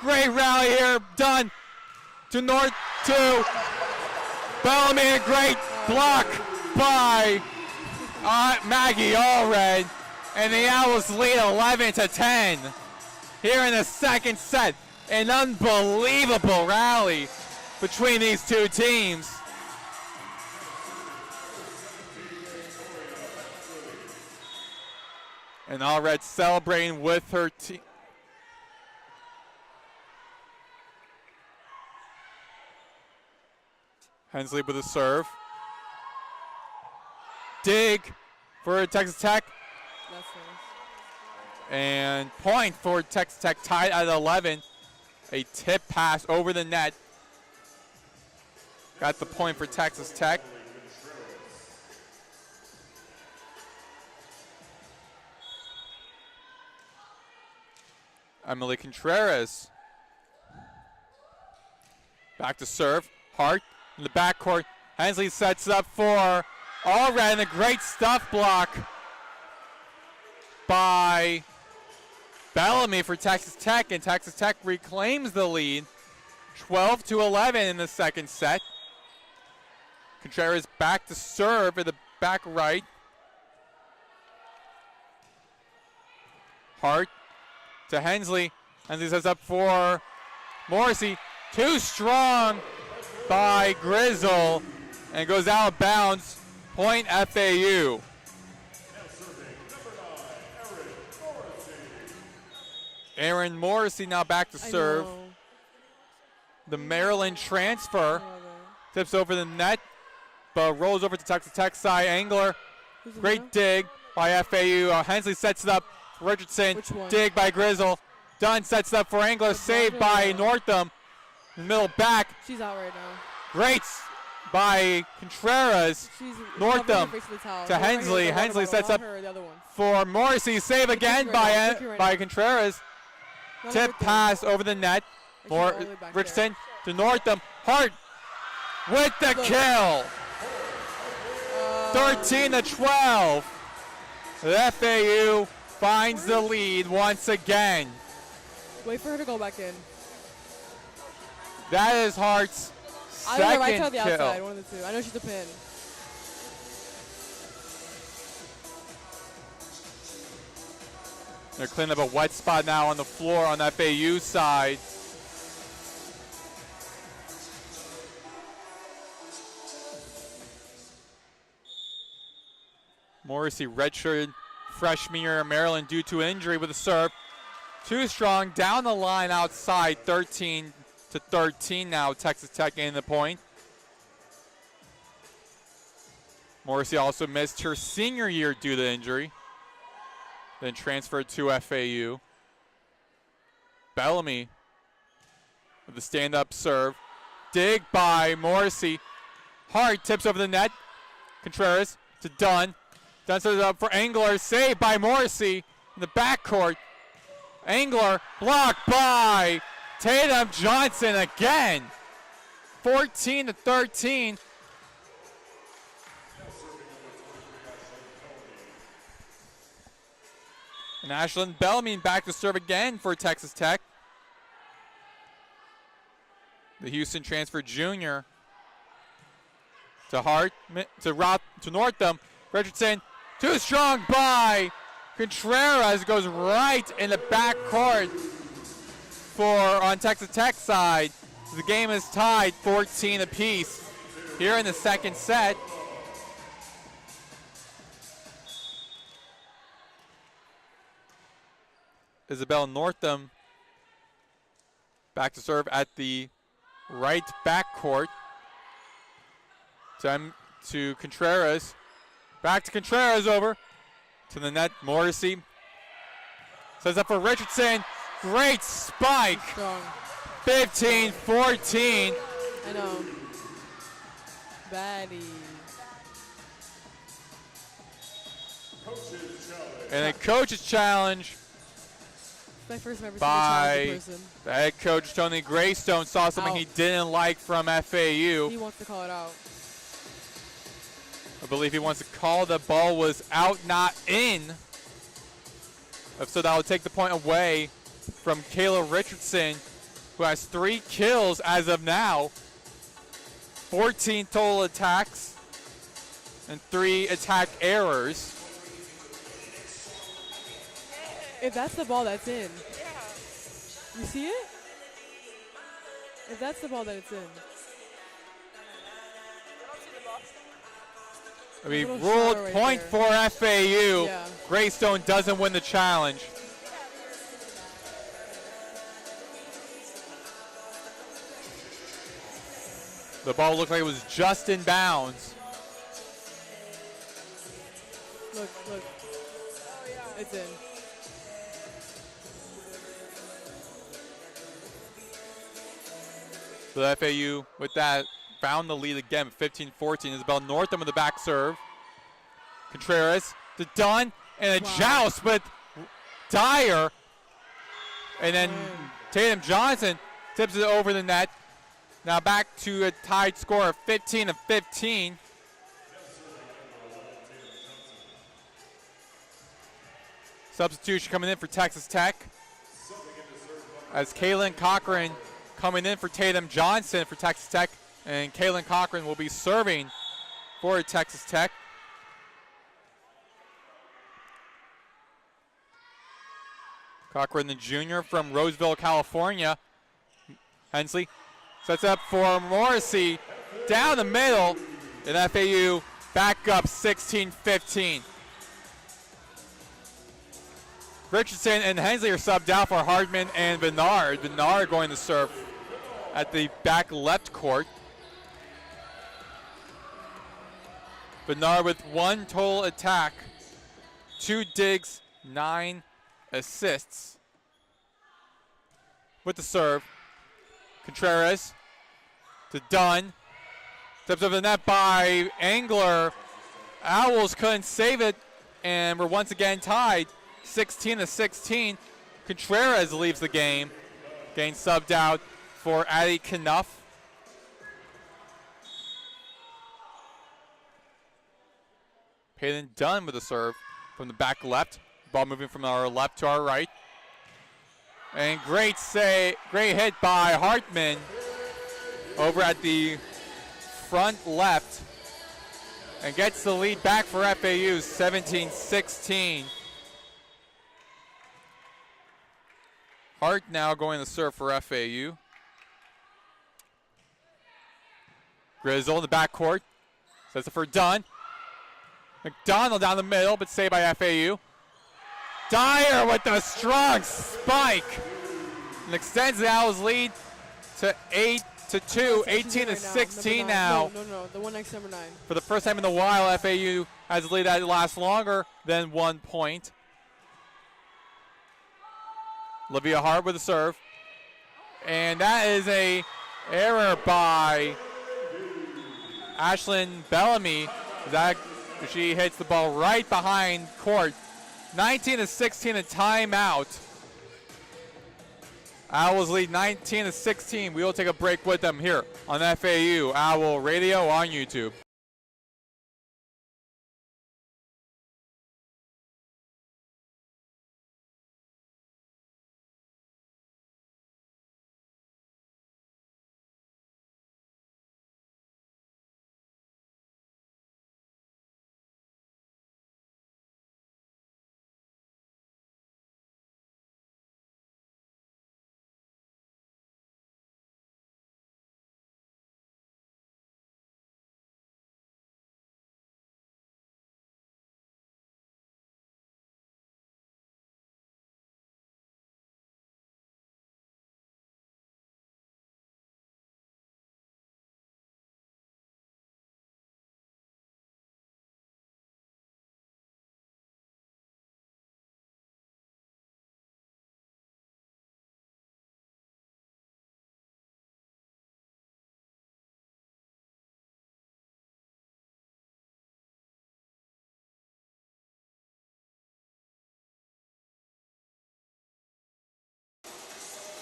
[SPEAKER 1] Great rally here. Dunn to Bellamy, a great block by Maggie Allred. And the Owls lead 11-10 here in the second set. An unbelievable rally between these two teams. And Allred celebrating with her team. Hensley with a serve. Dig for Texas Tech.
[SPEAKER 2] That's nice.
[SPEAKER 1] And point for Texas Tech, tied at 11. A tip pass over the net. Got the point for Texas Tech. Emily Contreras. Back to serve. Hart in the backcourt. Hensley sets up for Allred, and a great stuff block by Bellamy for Texas Tech, and Texas Tech reclaims the lead. 12-11 in the second set. Contreras back to serve at the back right. Hart to Hensley. Hensley sets up for Morrissey. Too strong by Grizzle, and goes out of bounds. Point FAU. Aaron Morrissey now back to serve. The Maryland transfer tips over the net, but rolls over to Texas Tech side. Angler, great dig by FAU. Hensley sets it up. Richardson, dig by Grizzle. Dunn sets it up for Angler, saved by Northam. Middle back.
[SPEAKER 2] She's out right now.
[SPEAKER 1] Great by Contreras. Northam to Hensley. Hensley sets up for Morrissey. Save again by Contreras. Tip pass over the net. Richardson to Northam. Hart with the kill. 13-12. The FAU finds the lead once again.
[SPEAKER 2] Wait for her to go back in.
[SPEAKER 1] That is Hart's second
[SPEAKER 2] right to the
[SPEAKER 1] kill.
[SPEAKER 2] outside, one of the two. I know she's a pin.
[SPEAKER 1] They're cleaning up a wet spot now on the floor on the FAU side. Morrissey redshirted freshman year in Maryland due to injury with a serve. Too strong down the line outside. 13-13 now. Texas Tech in the point. Morrissey also missed her senior year due to injury. Then transferred to FAU. Bellamy with the stand-up serve. Dig by Morrissey. Hart tips over the net. Contreras to Dunn. Dunn sets it up for Angler. Saved by Morrissey in the backcourt. Angler blocked by Tatum Johnson again. 14-13. And Ashlyn Bellamy back to serve again for Texas Tech. The Houston transfer junior to Hart, to Northam. Richardson, too strong by Contreras, goes right in the backcourt on Texas Tech side. The game is tied 14 apiece here in the second set. Isabel Northam back to serve at the right backcourt. To Contreras. Back to Contreras, over to the net. Morrissey sets up for Richardson. Great spike. 15-14.
[SPEAKER 2] I know. Baddie.
[SPEAKER 1] And a coach's challenge.
[SPEAKER 2] My first time ever
[SPEAKER 1] by
[SPEAKER 2] seeing a person.
[SPEAKER 1] the head coach, Tony Greystone. Saw something he didn't like from FAU.
[SPEAKER 2] He wants to call it out.
[SPEAKER 1] I believe he wants to call the ball was out, not in. So that will take the point away from Kayla Richardson, who has 3 kills as of now. 14 total attacks and 3 attack errors.
[SPEAKER 2] If that's the ball, that's in. You see it? If that's the ball, then it's in.
[SPEAKER 1] I mean,
[SPEAKER 2] Little
[SPEAKER 1] ruled
[SPEAKER 2] shadow right
[SPEAKER 1] point
[SPEAKER 2] there.
[SPEAKER 1] for FAU.
[SPEAKER 2] Yeah.
[SPEAKER 1] Greystone doesn't win the challenge. The ball looked like it was just in bounds.
[SPEAKER 2] Look. It's in.
[SPEAKER 1] So the FAU, with that, found the lead again, 15-14. Isabel Northam with the back serve. Contreras to Dunn, and a joust with Dyer. And then Tatum Johnson tips it over the net. Now back to a tied score of 15-15. Substitution coming in for Texas Tech, as Kaylin Cochran coming in for Tatum Johnson for Texas Tech, and Kaylin Cochran will be serving for Texas Tech. Cochran, the junior from Roseville, California. Hensley sets up for Morrissey down the middle, and FAU back up 16-15. Richardson and Hensley are subbed out for Hardman and Bernard. Bernard going to serve at the back left court. Bernard with 1 total attack, 2 digs, 9 assists. With the serve, Contreras to Dunn. Steps over the net by Angler. Owls couldn't save it, and we're once again tied 16-16. Contreras leaves the game, getting subbed out for Addie Knuff. Peyton Dunn with a serve from the back left. Ball moving from our left to our right. And great hit by Hartman over at the front left, and gets the lead back for FAU, 17-16. Hart now going to serve for FAU. Grizzle in the backcourt. Sets it for Dunn. McDonald down the middle, but saved by FAU. Dyer with the strong spike, and extends the Owls' lead to 8-2, 18-16 now.
[SPEAKER 2] No, the one next to number 9.
[SPEAKER 1] For the first time in a while, FAU has a lead that lasts longer than 1 point. Olivia Hart with a serve, and that is a error by Ashlyn Bellamy. She hits the ball right behind court. 19-16, a timeout. Owls lead 19-16. We will take a break with them here on FAU Owl Radio on YouTube.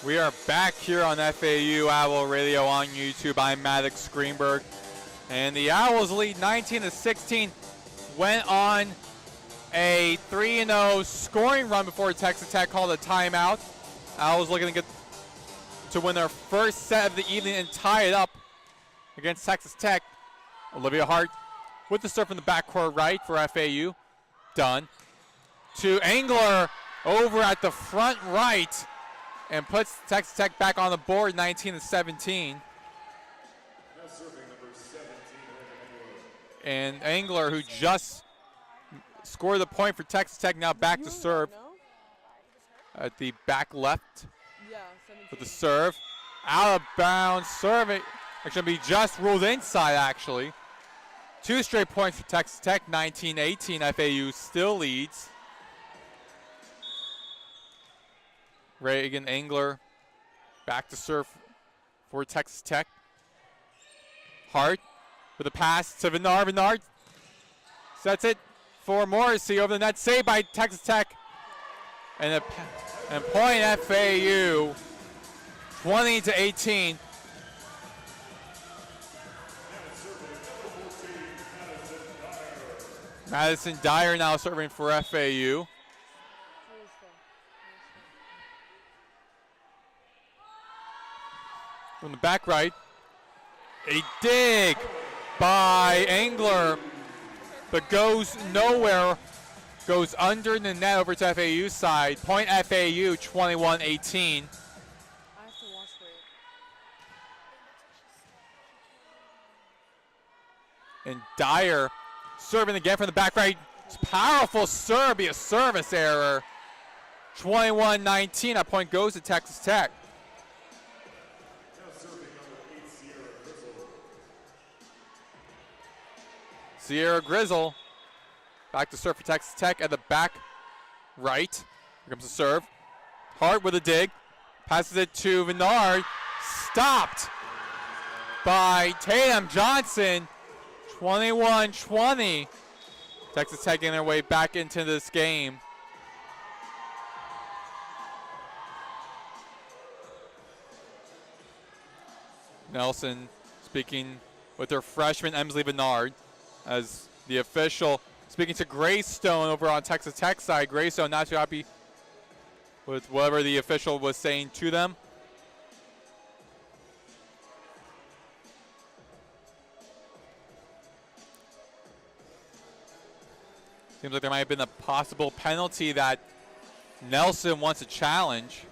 [SPEAKER 1] We are back here on FAU Owl Radio on YouTube. I'm Maddox Greenberg. And the Owls lead 19-16. Went on a 3-0 scoring run before Texas Tech called a timeout. Owls looking to win their first set of the evening and tie it up against Texas Tech. Olivia Hart with the serve from the backcourt right for FAU. Done. To Engler over at the front right and puts Texas Tech back on the board, 19-17. And Engler, who just scored the point for Texas Tech, now back to serve at the back left with the serve. Out of bounds, serving. Actually, be just ruled inside, actually. 2 straight points for Texas Tech, 19-18. FAU still leads. Reagan Engler back to serve for Texas Tech. Hart with a pass to Vennard. Vennard sets it for Morrissey over the net. Saved by Texas Tech. And point FAU, 20-18. Madison Dyer now serving for FAU. From the back right, a dig by Engler, but goes nowhere. Goes under the net over to FAU side. Point FAU, 21-18. And Dyer serving again from the back right. Powerful serve, be a service error. 21-19, that point goes to Texas Tech. Sierra Grizzle back to serve for Texas Tech at the back right. Here comes the serve. Hart with a dig. Passes it to Vennard. Stopped by Tatum Johnson. 21-20. Texas Tech getting their way back into this game. Nelson speaking with their freshman Emsley Vennard as the official speaking to Greystone over on Texas Tech side. Greystone not too happy with whatever the official was saying to them. Seems like there might have been a possible penalty that Nelson wants to challenge.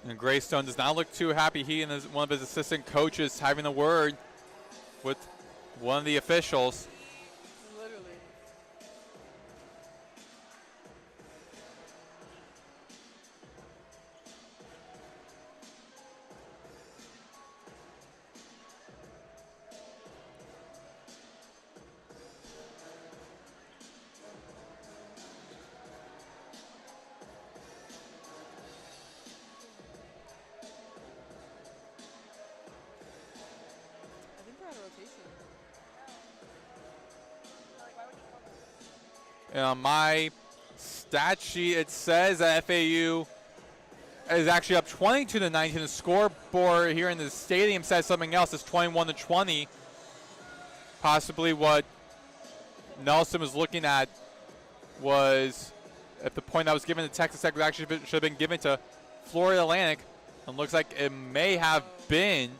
[SPEAKER 1] And Greystone does not look too happy. He and one of his assistant coaches having a word with one of the officials.
[SPEAKER 2] Literally. I think we're out of rotation.
[SPEAKER 1] And on my stat sheet, it says that FAU is actually up 22-19. The scoreboard here in the stadium says something else. It's 21-20. Possibly what Nelson was looking at was if the point that was given to Texas Tech was actually should have been given to Florida Atlantic, and looks like it may have been.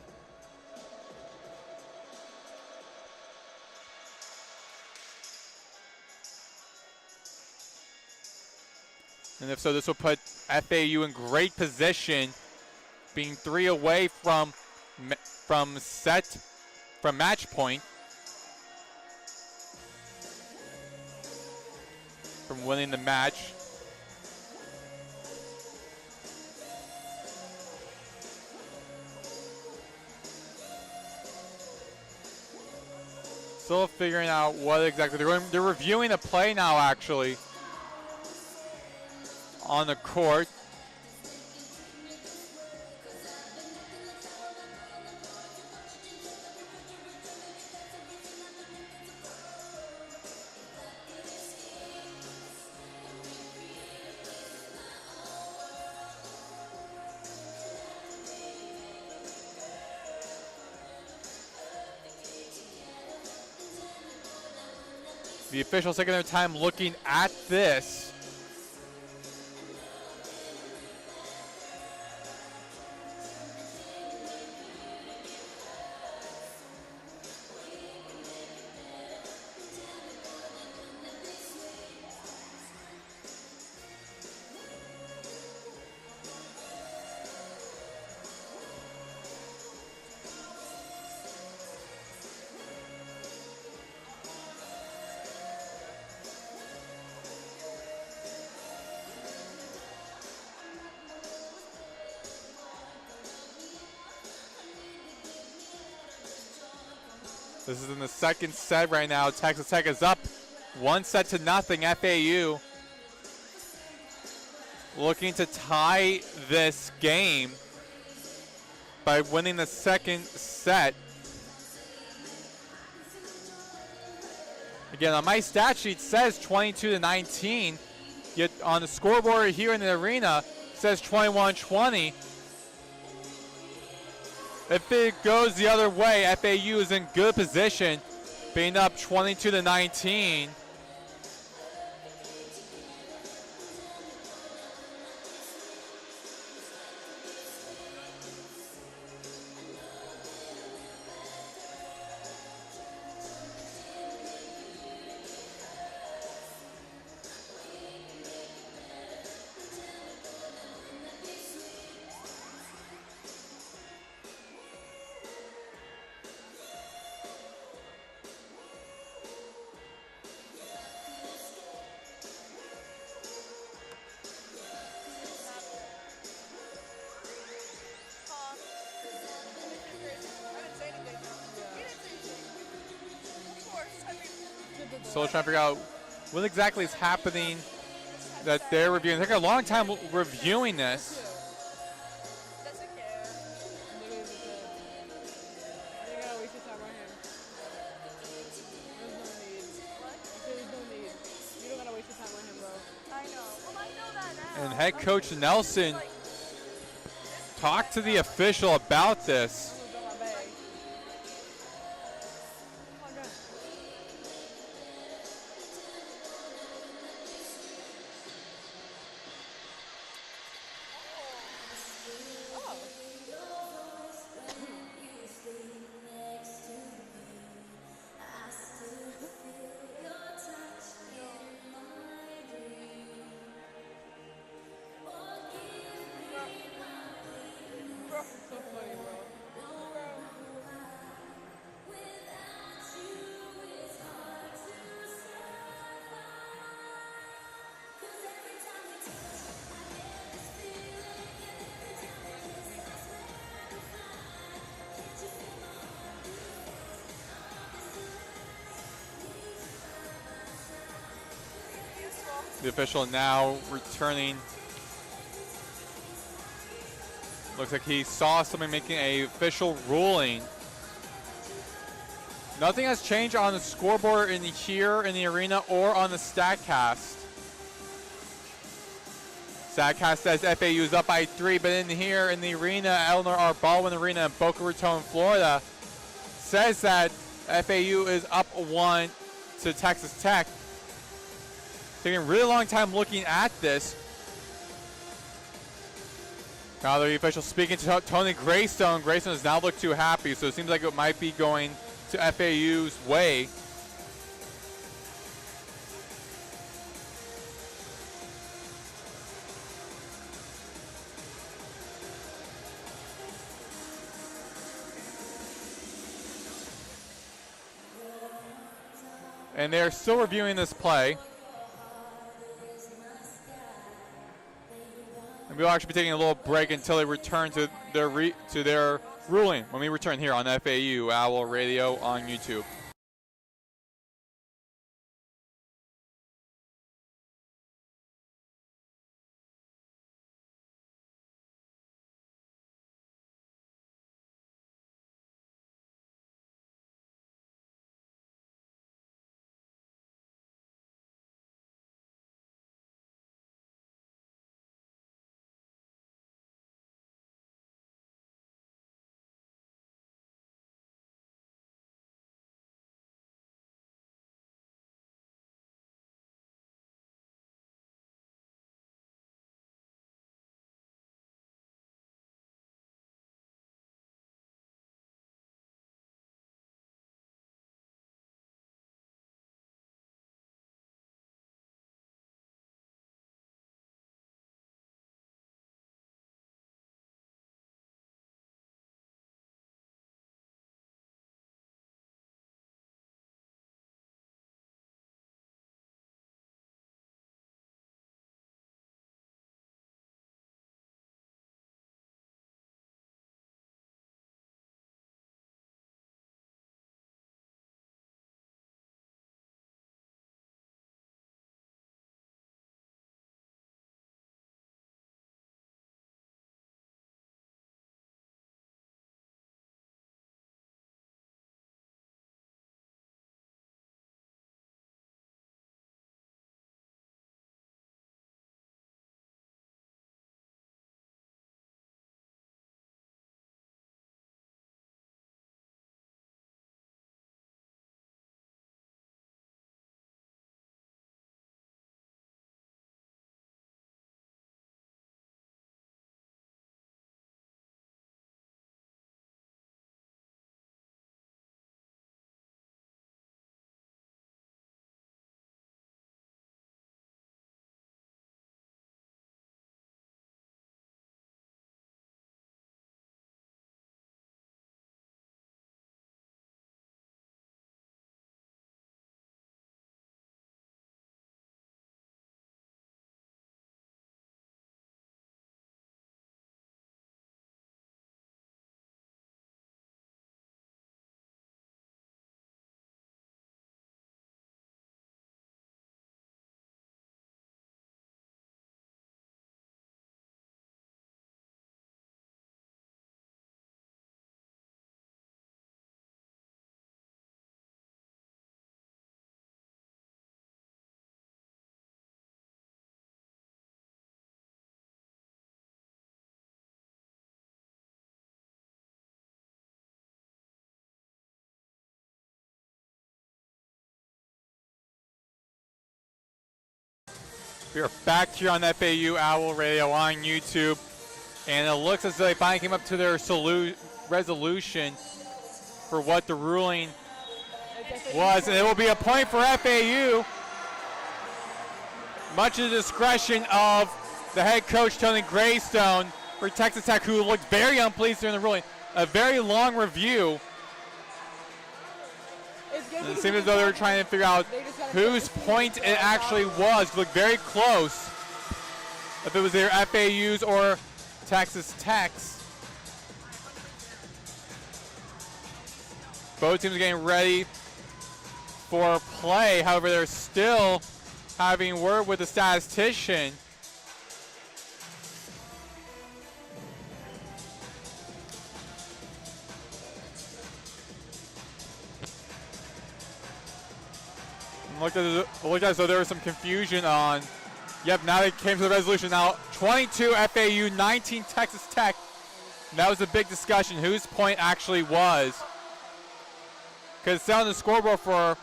[SPEAKER 1] And if so, this will put FAU in great position, being 3 away from match point, from winning the match. Still figuring out what exactly they're reviewing the play now, actually, on the court. The officials taking their time looking at this. This is in the second set right now. Texas Tech is up 1-0. FAU looking to tie this game by winning the second set. Again, on my stat sheet says 22-19, yet on the scoreboard here in the arena it says 21-20. If it goes the other way, FAU is in good position, being up 22-19. Still trying to figure out what exactly is happening that they're reviewing. They took a long time reviewing this.
[SPEAKER 2] Doesn't care. Literally just said, they gotta waste your time right here. There's no need. What? There's no need. You don't gotta waste your time right here, bro. I know. Well, I know that now.
[SPEAKER 1] And head coach Nelson talked to the official about this. The official now returning. Looks like he saw somebody making a official ruling. Nothing has changed on the scoreboard in here in the arena or on the StatCast. StatCast says FAU is up by 3, but in here in the arena, Eleanor R. Baldwin Arena in Boca Raton, Florida, says that FAU is up 1 to Texas Tech. Taking a really long time looking at this. Now the official speaking to Tony Greystone. Greystone does not look too happy, so it seems like it might be going to FAU's way. And they're still reviewing this play. And we'll actually be taking a little break until they return to their ruling when we return here on FAU Owl Radio on YouTube. We are back here on FAU Owl Radio on YouTube, and it looks as though they finally came up to their resolution for what the ruling was, and it will be a point for FAU. Much of the discretion of the head coach, Tony Greystone, for Texas Tech, who looked very unpleased during the ruling. A very long review. It seemed as though they were trying to figure out whose point it actually was. It looked very close. If it was either FAU's or Texas Tech's. Both teams are getting ready for play. However, they're still having word with the statistician. Looked as though there was some confusion on. Yep, now they came to the resolution. Now 22 FAU, 19 Texas Tech. And that was a big discussion, whose point actually was. Because on the scoreboard for a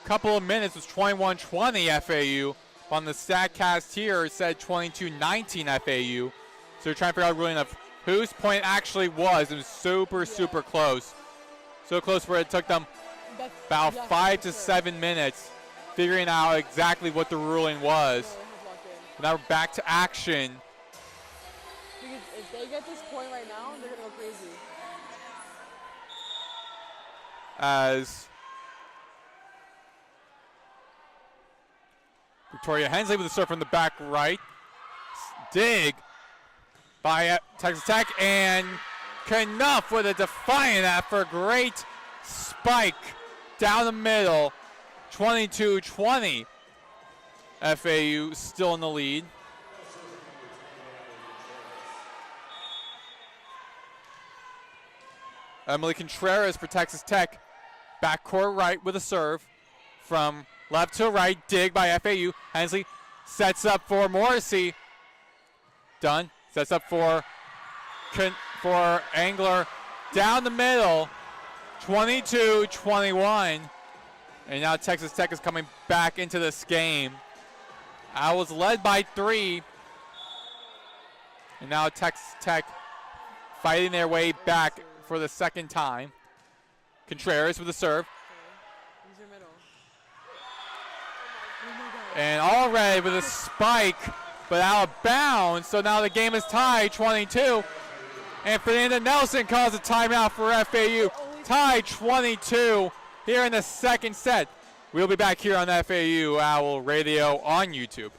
[SPEAKER 1] couple of minutes was 21-20 FAU. On the StatCast here, it said 22-19 FAU. So they're trying to figure out ruling of whose point actually was. It was super, super close. So close where it took them about 5 to 7 minutes figuring out exactly what the ruling was. Now we're back to action.
[SPEAKER 2] Because if they get this point right now, they're going to go crazy.
[SPEAKER 1] As Victoria Hensley with the serve from the back right. Dig by Texas Tech, and Knuff with a defiant effort. Great spike down the middle. 22-20. FAU still in the lead. Emily Contreras for Texas Tech. Backcourt right with a serve. From left to right, dig by FAU. Hensley sets up for Morrissey. Done. Sets up for Angler. Down the middle. 22-21. And now Texas Tech is coming back into this game. Owls led by 3. And now Texas Tech fighting their way back for the second time. Contreras with the serve. And Allred with a spike, but out of bounds. So now the game is tied, 22. And Fernanda Nelson calls a timeout for FAU. Tied 22 here in the second set. We'll be back here on FAU Owl Radio on YouTube.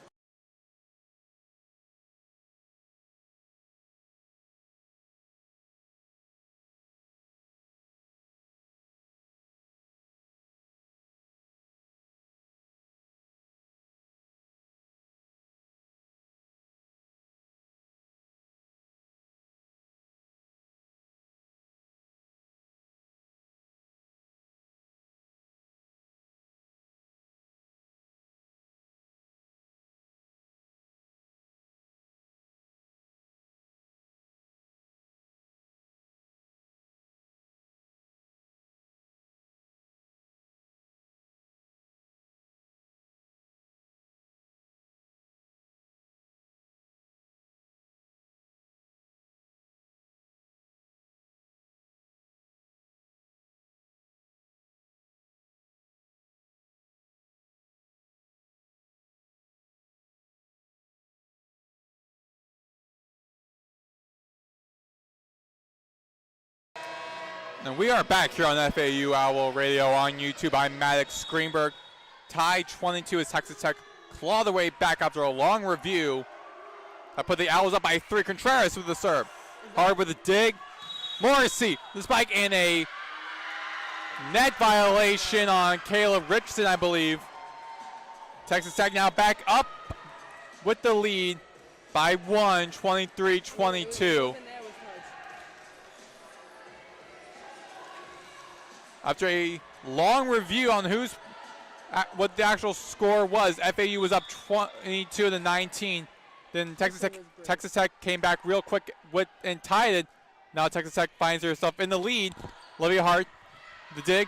[SPEAKER 1] And we are back here on FAU Owl Radio on YouTube. I'm Maddox Greenberg. Tie 22 as Texas Tech claw the way back after a long review. I put the Owls up by 3. Contreras with the serve. Hard with a dig. Morrissey, the spike, and a net violation on Caleb Richardson, I believe. Texas Tech now back up with the lead by 1, 23-22. After a long review on what the actual score was, FAU was up 22-19. Then Texas Tech came back real quick and tied it. Now Texas Tech finds herself in the lead. Olivia Hart, the dig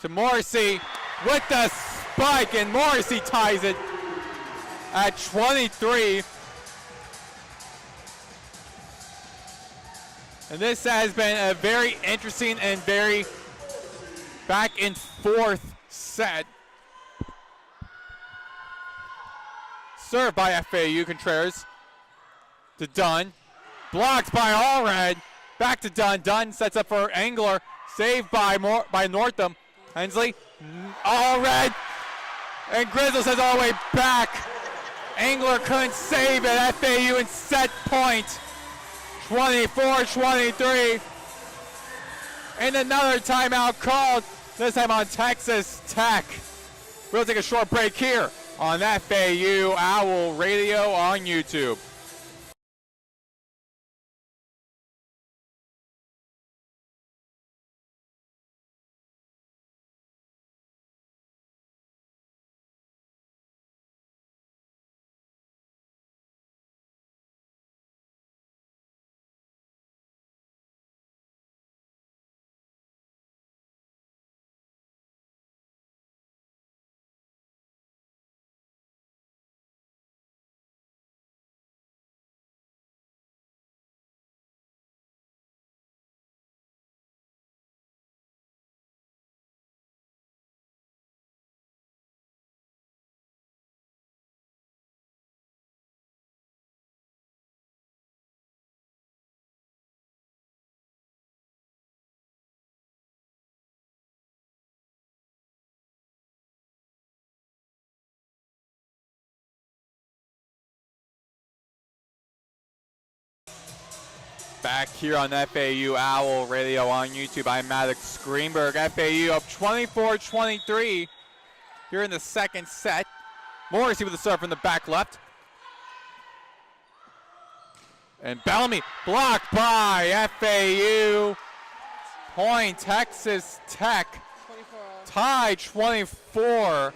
[SPEAKER 1] to Morrissey with the spike, and Morrissey ties it at 23. And this has been a very interesting and very back and forth set. Served by FAU. Contreras to Dunn. Blocked by Allred. Back to Dunn. Dunn sets up for Engler. Saved by Northam. Hensley. Allred. And Grizzle says all the way back. Engler couldn't save it. FAU in set point. 24-23. And another timeout called. This time on Texas Tech. We'll take a short break here on FAU Owl Radio on YouTube. Back here on FAU Owl Radio on YouTube, I'm Maddox Greenberg. FAU up 24-23 here in the second set. Morrissey with the serve from the back left. And Bellamy blocked by FAU. Point Texas Tech.
[SPEAKER 2] 24.
[SPEAKER 1] Tie 24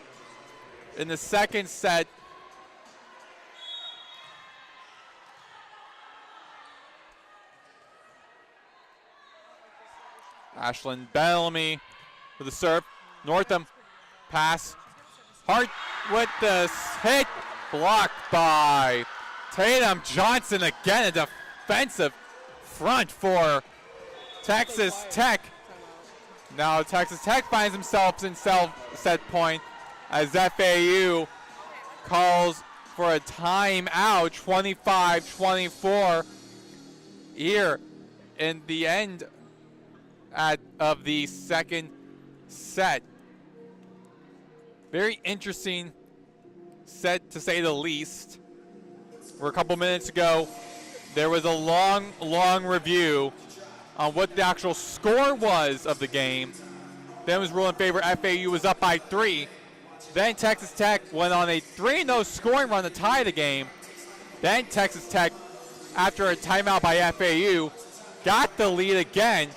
[SPEAKER 1] in the second set. Ashlyn Bellamy with the serve. Northam pass. Hart with the hit. Blocked by Tatum Johnson again. A defensive front for Texas Tech. Now Texas Tech finds themselves in set point as FAU calls for a timeout. 25-24 here in the end of the second set. Very interesting set to say the least. Where a couple minutes ago there was a long review on what the actual score was of the game. Then it was ruled in favor. FAU was up by 3. Then Texas Tech went on a 3-0 scoring run to tie the game. Then Texas Tech, after a timeout by FAU, got the lead again.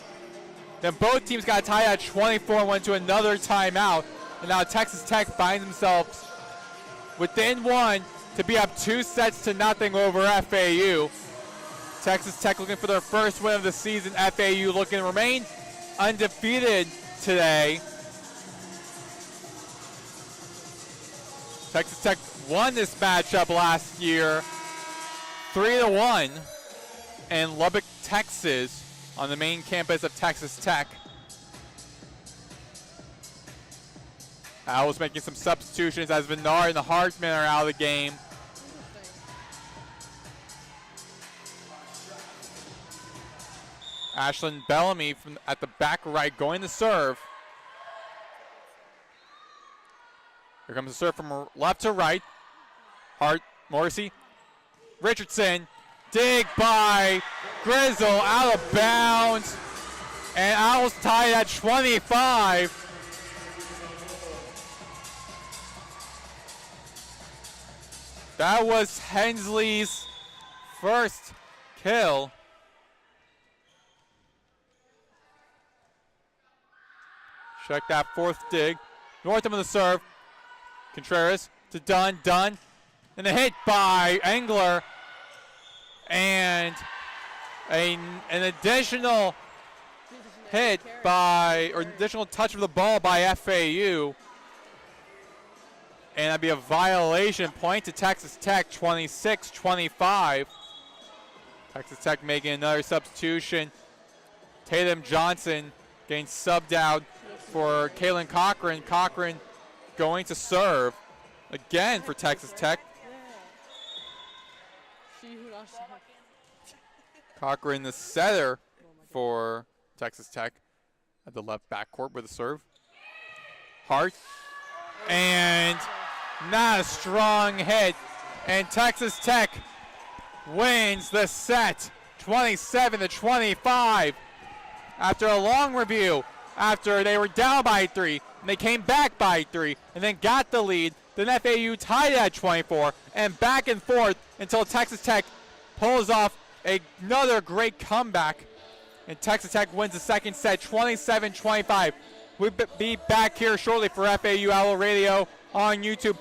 [SPEAKER 1] Then both teams got tied at 24 and went to another timeout. And now Texas Tech finds themselves within 1 to be up 2-0 over FAU. Texas Tech looking for their first win of the season. FAU looking to remain undefeated today. Texas Tech won this matchup last year 3-1 in Lubbock, Texas, on the main campus of Texas Tech. Owls making some substitutions as Bernard and the Hartman are out of the game. Ashlyn Bellamy at the back right going to serve. Here comes the serve from left to right. Hart, Morrissey, Richardson. Dig by Grizzle, out of bounds. And Owls tied at 25. That was Hensley's first kill. Check that fourth dig. Northam with the serve. Contreras to Dunn. Dunn. And a hit by Engler. And an additional hit by, or additional touch of the ball by FAU. and that'd be a violation. Point to Texas Tech, 26-25. Texas Tech making another substitution. Tatum Johnson getting subbed out for Kaylin Cochran. Cochran going to serve again for Texas Tech. Cochran, the setter for Texas Tech at the left backcourt with a serve. Hart, and not a strong hit, and Texas Tech wins the set 27-25. After a long review, after they were down by 3, and they came back by 3, and then got the lead, then FAU tied it at 24, and back and forth until Texas Tech pulls off another great comeback, and Texas Tech wins the second set 27-25. We'll be back here shortly for FAU Owl Radio on YouTube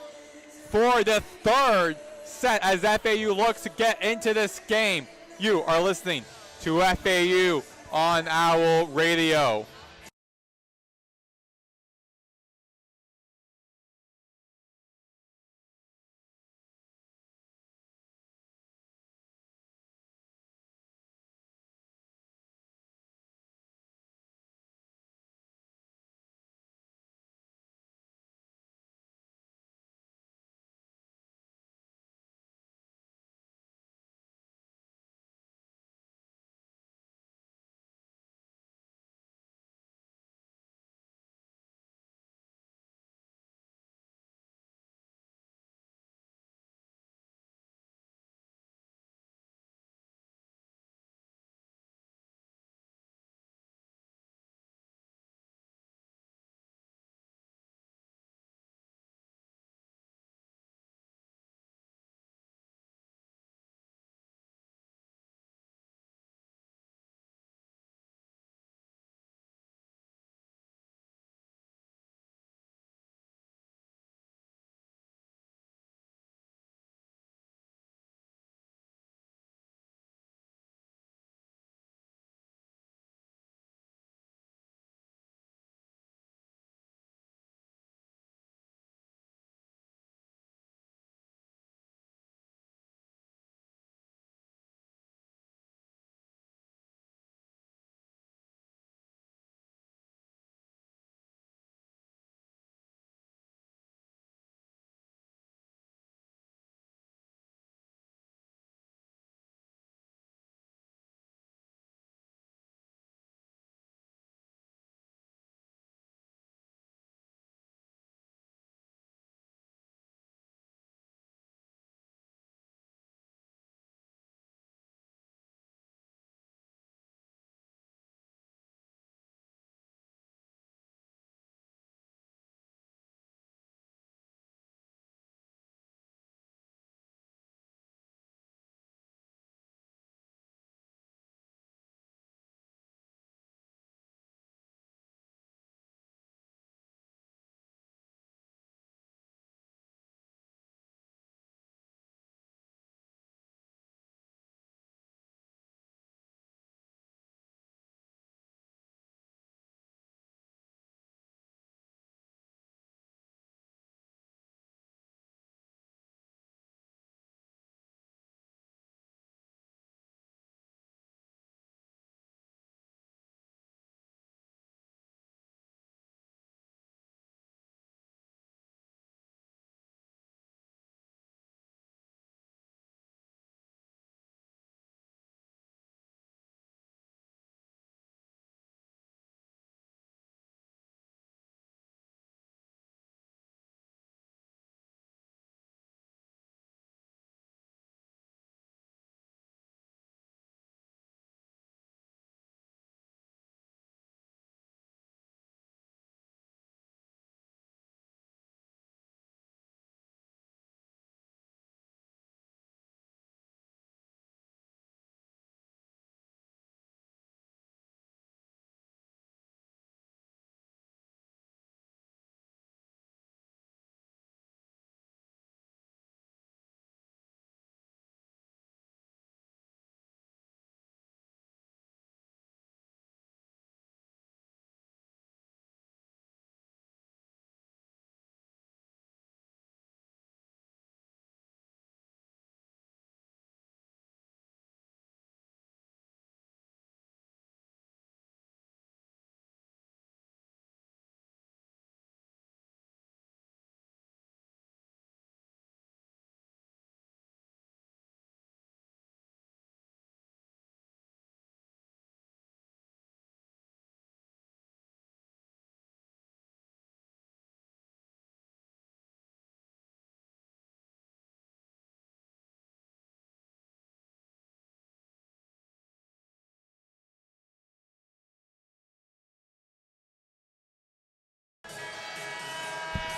[SPEAKER 1] for the third set as FAU looks to get into this game. You are listening to FAU on Owl Radio.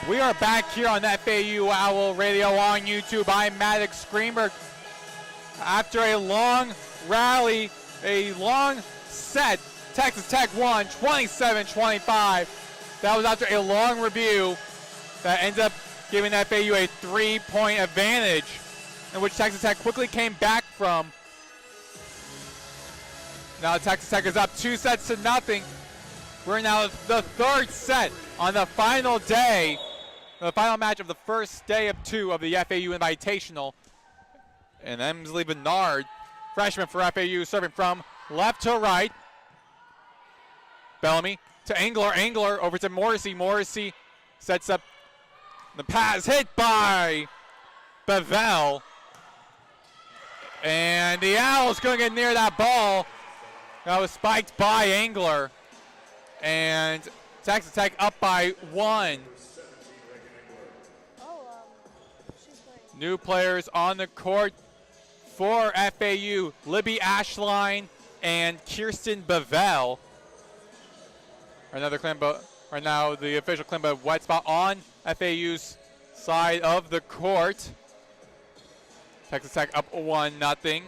[SPEAKER 1] We are back here on FAU Owl Radio on YouTube. I'm Maddox Greenberg. After a long rally, a long set, Texas Tech won 27-25. That was after a long review that ended up giving FAU a 3-point advantage, in which Texas Tech quickly came back from. Now Texas Tech is up 2-0. We're now the third set on the final day, the final match of the first day of 2 of the FAU Invitational. And Emsley Bernard, freshman for FAU, serving from left to right. Bellamy to Angler. Angler over to Morrissey. Morrissey sets up the pass, hit by Bevel. And the Owls going to get near that ball. That was spiked by Angler. And Texas Tech up by 1. New players on the court for FAU, Libby Ashline and Kirsten Bevel. Another Klimba, or now the official Klimba wet spot on FAU's side of the court. Texas Tech up 1-0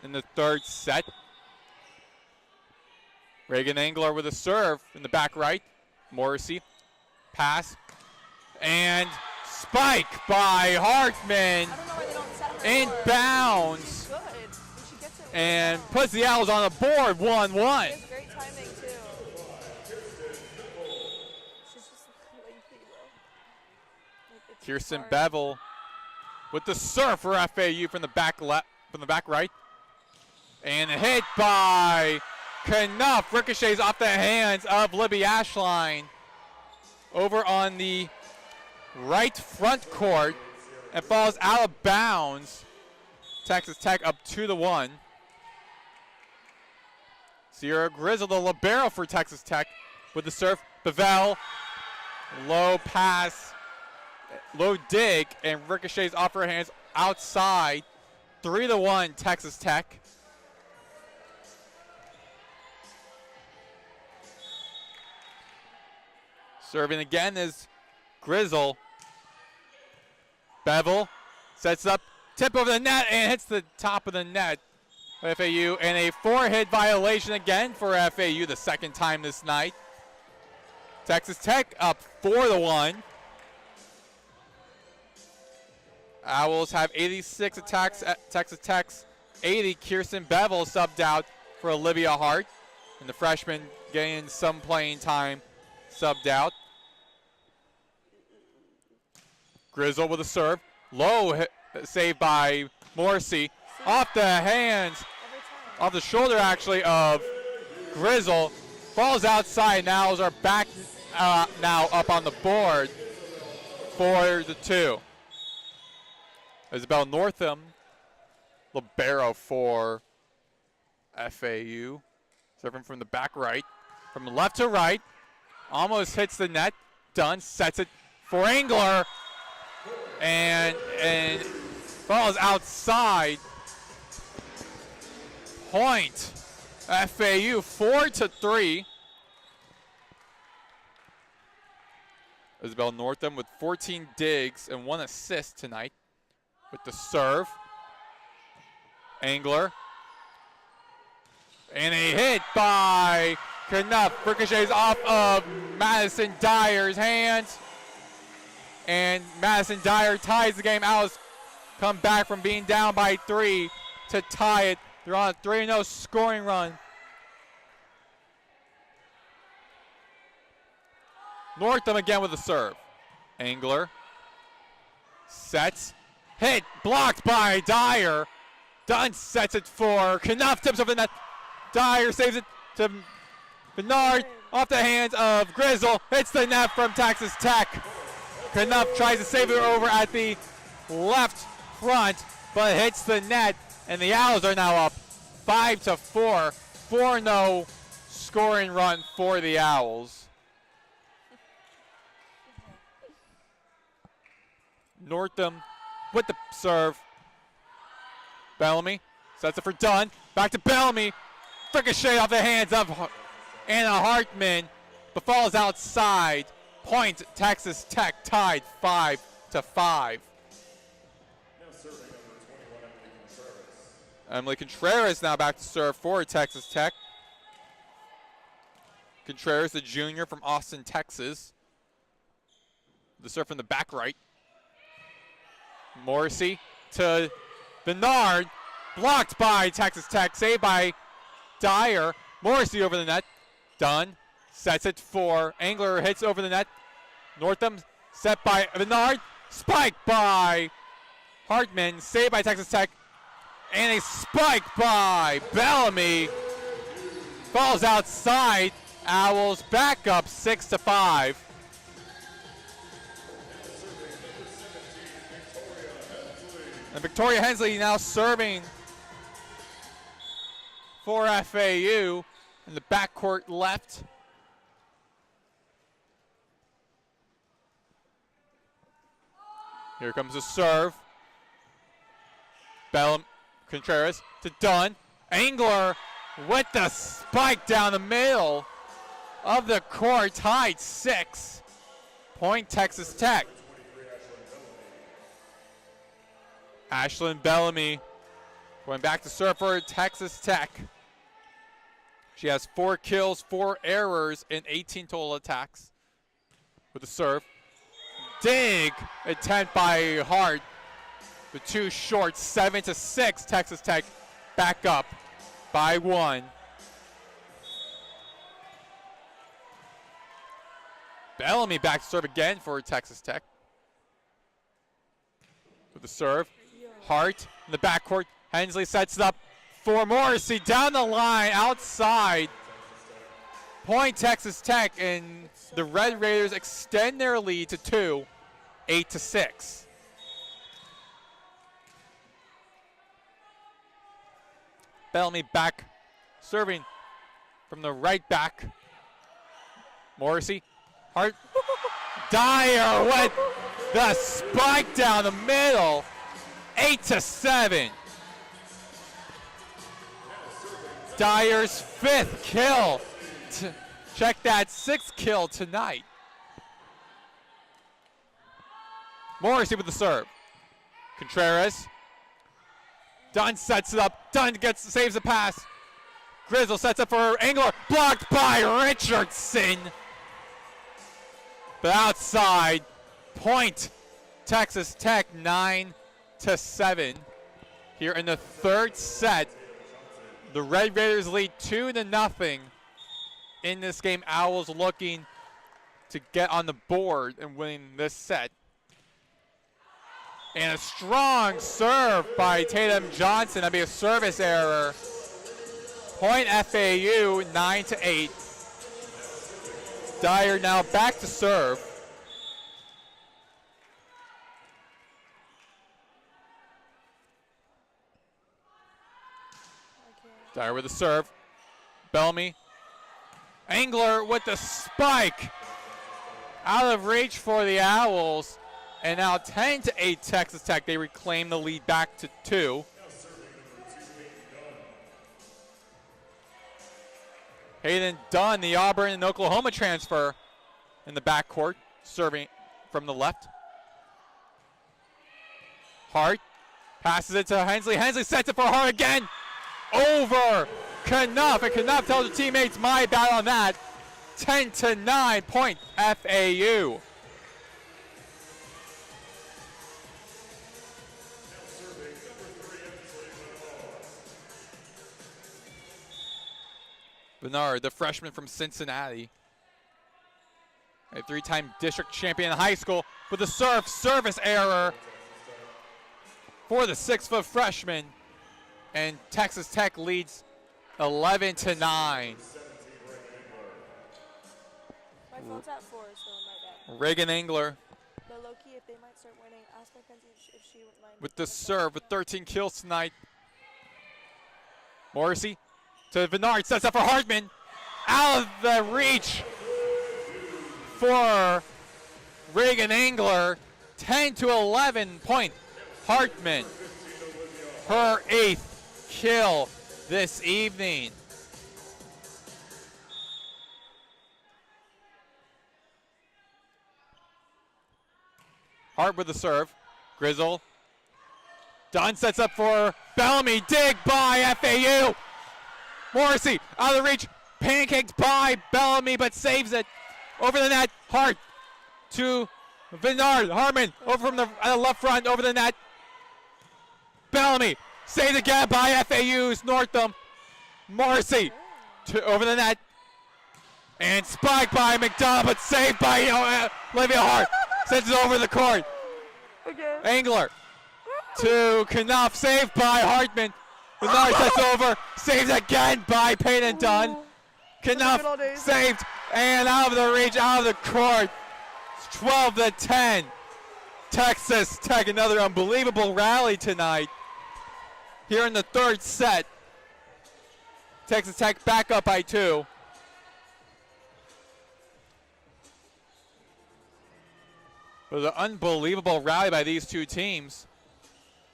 [SPEAKER 1] in the third set. Reagan Angler with a serve in the back right. Morrissey, pass, and spike by Hartman. Inbounds. And puts the Owls on the board, 1-1.
[SPEAKER 2] Great timing, too. She's just lengthy, though.
[SPEAKER 1] Kirsten Bevel with the serve for FAU from the back right. And a hit by Knuff. Ricochets off the hands of Libby Ashline over on the right front court and falls out of bounds. Texas Tech up 2-1. Sierra Grizzle, the libero for Texas Tech, with the serve. Bevel, low pass, low dig, and ricochets off her hands outside. 3-1 Texas Tech. Serving again is Grizzle. Bevel sets up, tip over the net, and hits the top of the net. FAU, and a 4-hit violation again for FAU, the second time this night. Texas Tech up 4-1. Owls have 86 attacks at Texas Tech's 80. Kirsten Bevel subbed out for Olivia Hart, and the freshman getting some playing time subbed out. Grizzle with a serve. Low hit, save by Morrissey. Off the hands, off the shoulder actually of Grizzle. Falls outside. Owls are back now up on the board for the 2. Isabel Northam, libero for FAU. Serving from the back right. From left to right. Almost hits the net. Dunn sets it for Angler. And falls outside. Point. FAU 4-3. Isabel Northam with 14 digs and 1 assist tonight with the serve. Angler. And a hit by Knuff. Ricochets off of Madison Dyer's hands. And Madison Dyer ties the game. Owls come back from being down by 3 to tie it. They're on a 3-0 scoring run. Northam again with a serve. Angler sets, hit, blocked by Dyer. Dunn sets it for Knuff, tips over the net. Dyer saves it to Bernard, off the hands of Grizzle. Hits the net from Texas Tech. Knuff tries to save it over at the left front, but hits the net, and the Owls are now up 5-4. 4-0 scoring run for the Owls. Northam with the serve. Bellamy sets it for Dunn. Back to Bellamy. Ricochet off the hands of Anna Hartman, but falls outside. Point Texas Tech, tied 5-5. Emily Contreras now back to serve for Texas Tech. Contreras, the junior from Austin, Texas. The serve from the back right. Morrissey to Bernard. Blocked by Texas Tech. Saved by Dyer. Morrissey over the net. Dunn sets it for Angler. Hits over the net. Northam set by Bernard. Spiked by Hartman. Saved by Texas Tech. And a spike by Bellamy. Falls outside. Owls back up 6-5. And Victoria Hensley now serving for FAU in the backcourt left. Here comes the serve. Contreras to Dunn. Angler with the spike down the middle of the court, tied 6. Point Texas Tech. Ashlyn Bellamy going back to serve for Texas Tech. She has 4 kills, 4 errors, and 18 total attacks with the serve. Dig attempt by Hart. The 2 short, 7-6. Texas Tech back up by 1. Bellamy back to serve again for Texas Tech. With the serve. Hart in the backcourt. Hensley sets it up for Morrissey. Down the line, outside. Point Texas Tech, and the Red Raiders extend their lead to 2, 8-6. Bellamy back, serving from the right back. Morrissey. Hart. Dyer with the spike down the middle. 8-7. Dyer's 5th kill. Check that, 6th kill tonight. Morrissey with the serve. Contreras. Dunn sets it up. Dunn saves the pass. Grizzle sets up for Angler. Blocked by Richardson. But outside, point Texas Tech 9-7. Here in the 3rd set, the Red Raiders lead 2-0 in this game. Owls looking to get on the board and winning this set. And a strong serve by Tatum Johnson. That'd be a service error. Point FAU 9-8. Dyer now back to serve. Dyer with the serve. Bellamy. Angler with the spike. Out of reach for the Owls. And now 10-8 Texas Tech. They reclaim the lead back to 2. Hayden Dunn, the Auburn and Oklahoma transfer in the backcourt, serving from the left. Hart passes it to Hensley. Hensley sets it for Hart again. Over Knuff. And Knuff tells the teammates, my bad on that. 10-9, point FAU. Bernard, the freshman from Cincinnati, a 3-time district champion in high school, with a service error for the 6-foot freshman, and Texas Tech leads 11-9.
[SPEAKER 2] My phone's at 4, so my bad.
[SPEAKER 1] Reagan Engler
[SPEAKER 2] But low-key, if they might start winning, ask Mackenzie if she wouldn't mind.
[SPEAKER 1] with the serve with 13 kills tonight. Morrissey to Bernard, sets up for Hartman. Out of the reach for Reagan Engler. 10-11 point. Hartman, her 8th kill this evening. Hart with the serve. Grizzle. Dunn sets up for Bellamy. Dig by FAU. Morrissey out of the reach. Pancaked by Bellamy, but saves it. Over the net. Hart to Vinard. Harmon over from the left front. Over the net. Bellamy saved again by FAU's Northam. Morrissey over the net. And spiked by McDonald, but saved by Olivia Hart. Sends it over the court.
[SPEAKER 2] Okay.
[SPEAKER 1] Angler to Knuff, saved by Hartman. Bernard sets over, saved again by Peyton Dunn. Knuff saved and out of the reach, out of the court. It's 12-10. Texas Tech, another unbelievable rally tonight. Here in the third set. Texas Tech back up by 2. It was an unbelievable rally by these two teams.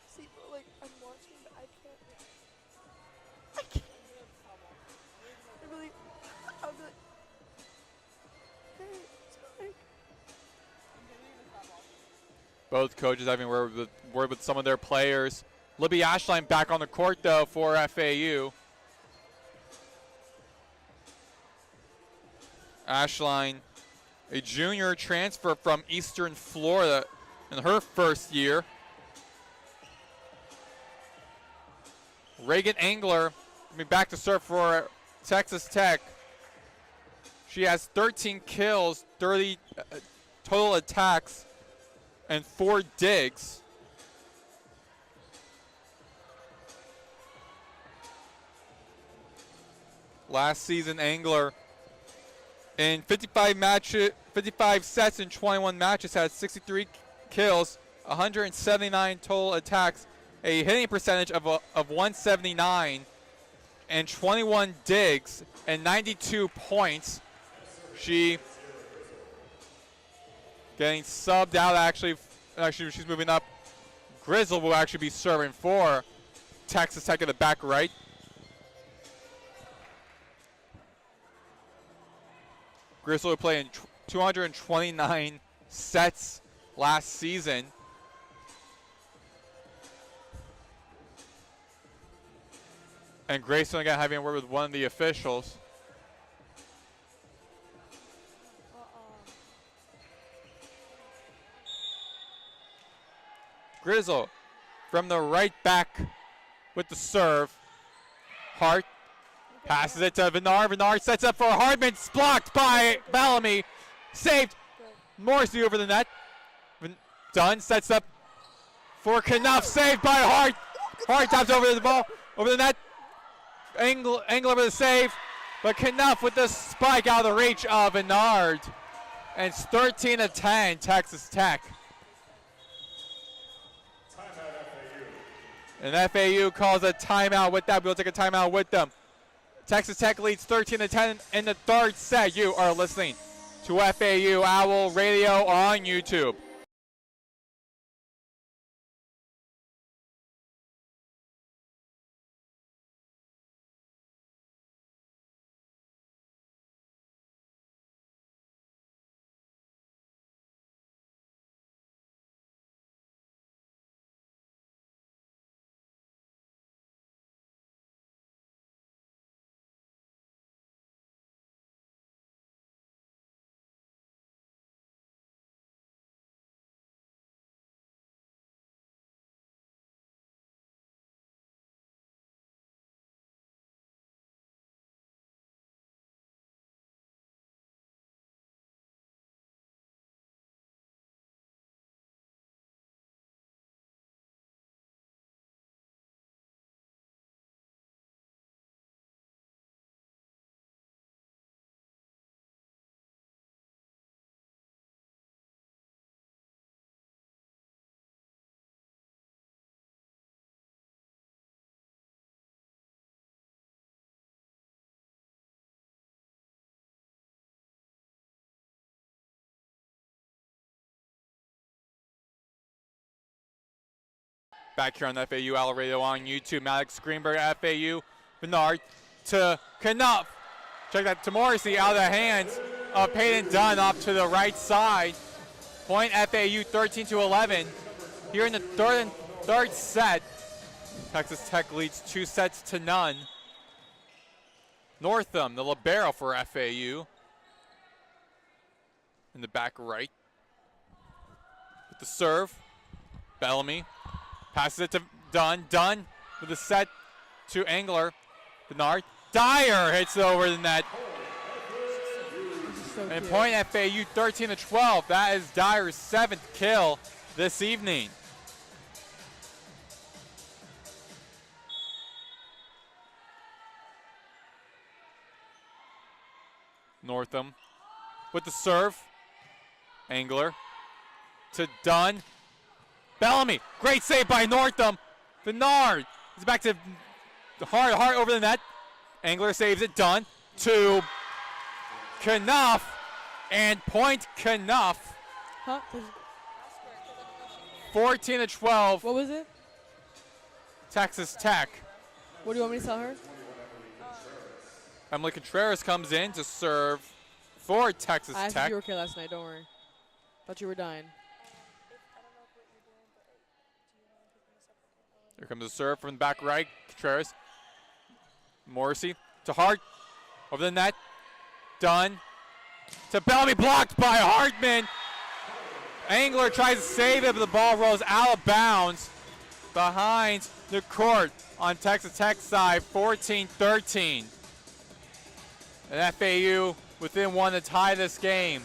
[SPEAKER 2] See, like, I'm watching, but I can't. I'm really, hey, it's like.
[SPEAKER 1] Both coaches having word with some of their players. Libby Ashline back on the court, though, for FAU. Ashline, a junior transfer from Eastern Florida in her first year. Reagan Angler back to serve for Texas Tech. She has 13 kills, 30 total attacks, and 4 digs. Last season, Angler in 55 sets in 21 matches had 63 kills, 179 total attacks, a hitting percentage of 179, and 21 digs and 92 points. She getting subbed out actually she's moving up. Grizzle will actually be serving for Texas Tech in the back right. Grizzle played in 229 sets last season. And Grayson again having a word with one of the officials. Grizzle from the right back with the serve. Hart passes it to Vinard. Vinard sets up for Hardman. Blocked by Bellamy. Saved. Morrissey over the net. Dunn sets up for Knuff. Saved by Hart. Hart taps over the ball. Over the net. Engler with a save. But Knuff with the spike out of the reach of Vinard. And it's 13-10 Texas Tech. And FAU calls a timeout with that. We'll take a timeout with them. Texas Tech leads 13-10 in the third set. You are listening to FAU Owl Radio on YouTube. Back here on the FAU Owl Radio on YouTube. Maddox Greenberg at FAU. Bernard to Knuff. Check that to Morrissey out of the hands of Peyton Dunn off to the right side. Point FAU 13-11. Here in the third set, Texas Tech leads 2-0. Northam, the libero for FAU. In the back right. With the serve. Bellamy passes it to Dunn. Dunn with the set to Engler. Bernard. Dyer hits it over the net.
[SPEAKER 2] So
[SPEAKER 1] And
[SPEAKER 2] cute.
[SPEAKER 1] point FAU 13-12. That is Dyer's 7th kill this evening. Northam with the serve. Engler to Dunn. Bellamy, great save by Northam. Bernard is back to Hart over the net. Engler saves it. Dunn to Knuff, and point Knuff.
[SPEAKER 2] Huh?
[SPEAKER 1] 14-12.
[SPEAKER 2] What was it?
[SPEAKER 1] Texas Tech.
[SPEAKER 2] What do you want me to tell her?
[SPEAKER 1] Emily Contreras comes in to serve for Texas
[SPEAKER 2] I asked if
[SPEAKER 1] Tech.
[SPEAKER 2] you were okay last night. Don't worry. Thought you were dying.
[SPEAKER 1] Here comes the serve from the back right. Contreras. Morrissey to Hart. Over the net. Dunn. To Bellamy. Blocked by Hartman. Engler tries to save it, but the ball rolls out of bounds behind the court on Texas Tech's side. 14-13. And FAU within one to tie this game.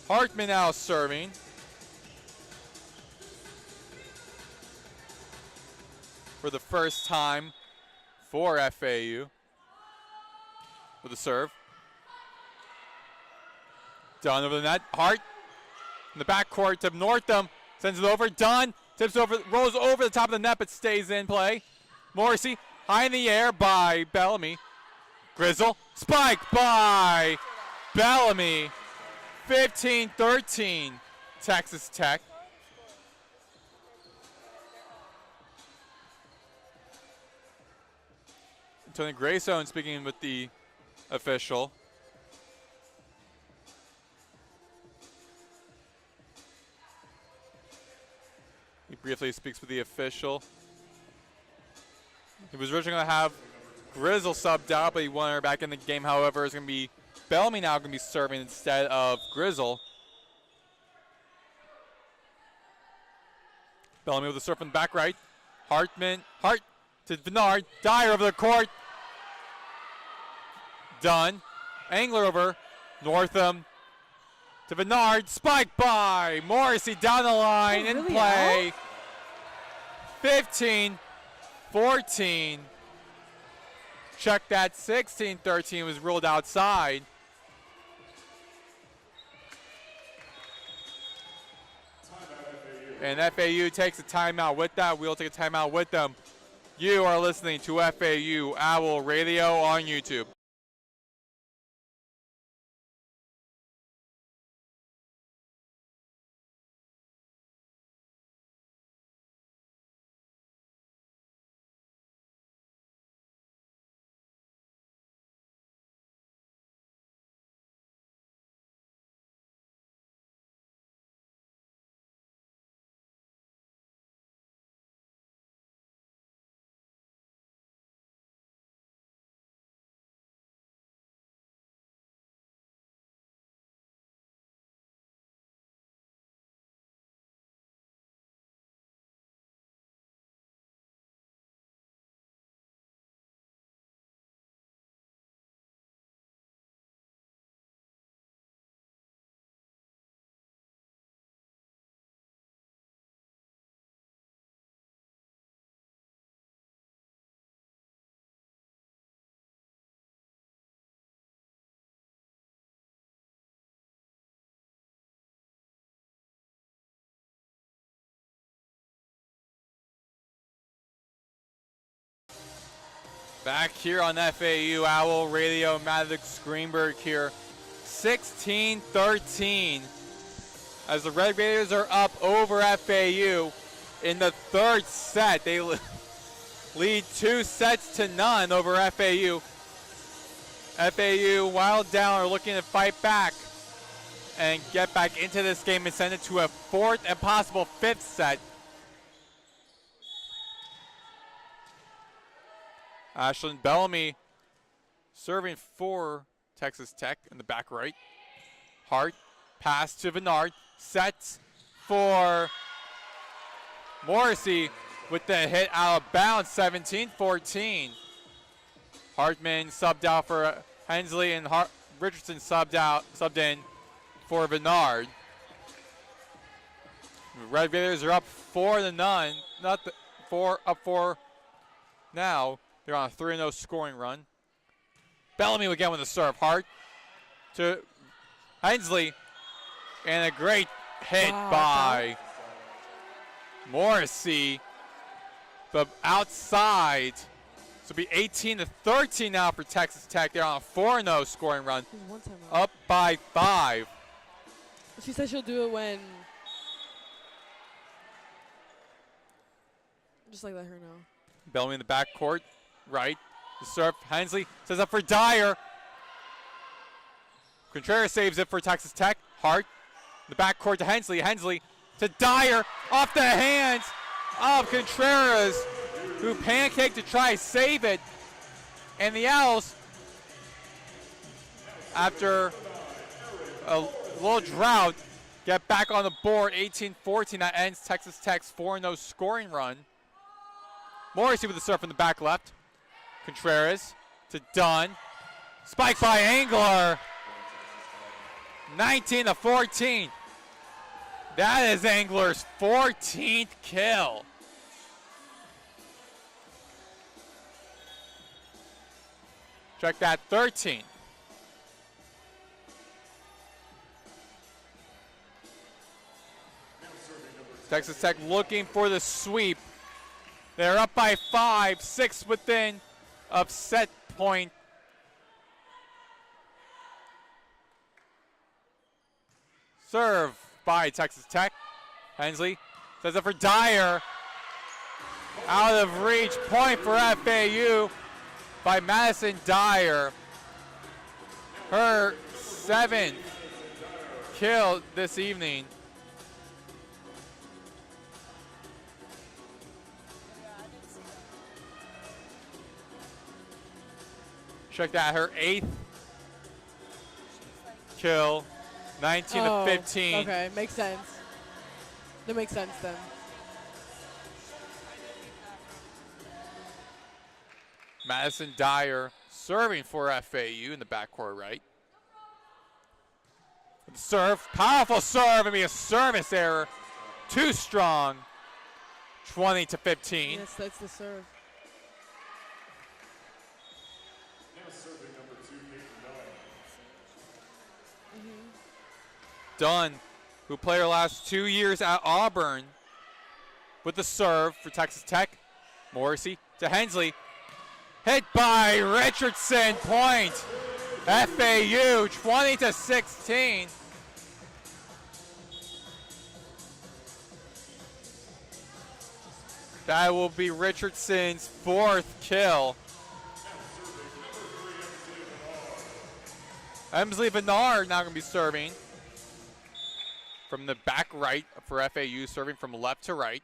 [SPEAKER 1] Hartman now serving. For the first time for FAU. With the serve. Dunn over the net. Hart in the backcourt to Northam. Sends it over. Dunn tips over, rolls over the top of the net, but stays in play. Morrissey high in the air by Bellamy. Grizzle. Spike by Bellamy. 15-13, Texas Tech. Tony Grayson speaking with the official. He briefly speaks with the official. He was originally going to have Grizzle subbed out, but he wanted her back in the game. However, it's going to be Bellamy now going to be serving instead of Grizzle. Bellamy with the serve from the back right. Hart to Bernard. Dyer over the court. Dunn. Engler over. Northam to Bernard. Spike by Morrissey down the line in
[SPEAKER 2] really
[SPEAKER 1] play. 15-14. Check that. 16-13 was ruled outside. And FAU takes a timeout with that. We'll take a timeout with them. You are listening to FAU Owl Radio on YouTube. Back here on FAU Owl Radio, Maddox Greenberg here. 16-13 as the Red Raiders are up over FAU in the third set. They lead 2-0 over FAU. FAU, while down, are looking to fight back and get back into this game and send it to a fourth and possible fifth set. Ashlyn Bellamy serving for Texas Tech in the back right. Hart, pass to Bernard, sets for Morrissey with the hit out of bounds, 17-14. Hartman subbed out for Hensley, and Richardson subbed in for Bernard. Red Raiders are up 4-0. Up 4 now. They're on a 3-0 scoring run. Bellamy again with the serve. Hart to Hensley, and a great hit by Morrissey, but outside. So it'll be 18-13 now for Texas Tech. They're on a 4-0 scoring run, up by 5.
[SPEAKER 2] She said she'll do it when. Just like let her know.
[SPEAKER 1] Bellamy in the back court, right. The serve, Hensley says up for Dyer. Contreras saves it for Texas Tech. Hart, the back court to Hensley. Hensley to Dyer, off the hands of Contreras, who pancaked to try to save it. And the Owls, after a little drought, get back on the board. 18-14. That ends Texas Tech's 4-0 scoring run. Morrissey with the serve from the back left. Contreras to Dunn. Spike by Angler. 19-14. That is Angler's 14th kill. Check that, 13. Texas Tech looking for the sweep. They're up by 5, 6 within of set point. Serve by Texas Tech. Hensley says it for Dyer. Out of reach, point for FAU by Madison Dyer. Her 7th kill this evening. Check that, her 8th kill, 19-15.
[SPEAKER 2] Okay, makes sense. That makes sense then.
[SPEAKER 1] Madison Dyer serving for FAU in the backcourt right. The serve, powerful serve, and be a service error. Too strong, 20-15.
[SPEAKER 2] Yes, that's the serve.
[SPEAKER 1] Dunn, who played her last 2 years at Auburn, with the serve for Texas Tech. Morrissey to Hensley. Hit by Richardson, point. FAU 20-16. That will be Richardson's 4th kill. Emsley Bernard now going to be serving from the back right for FAU, serving from left to right.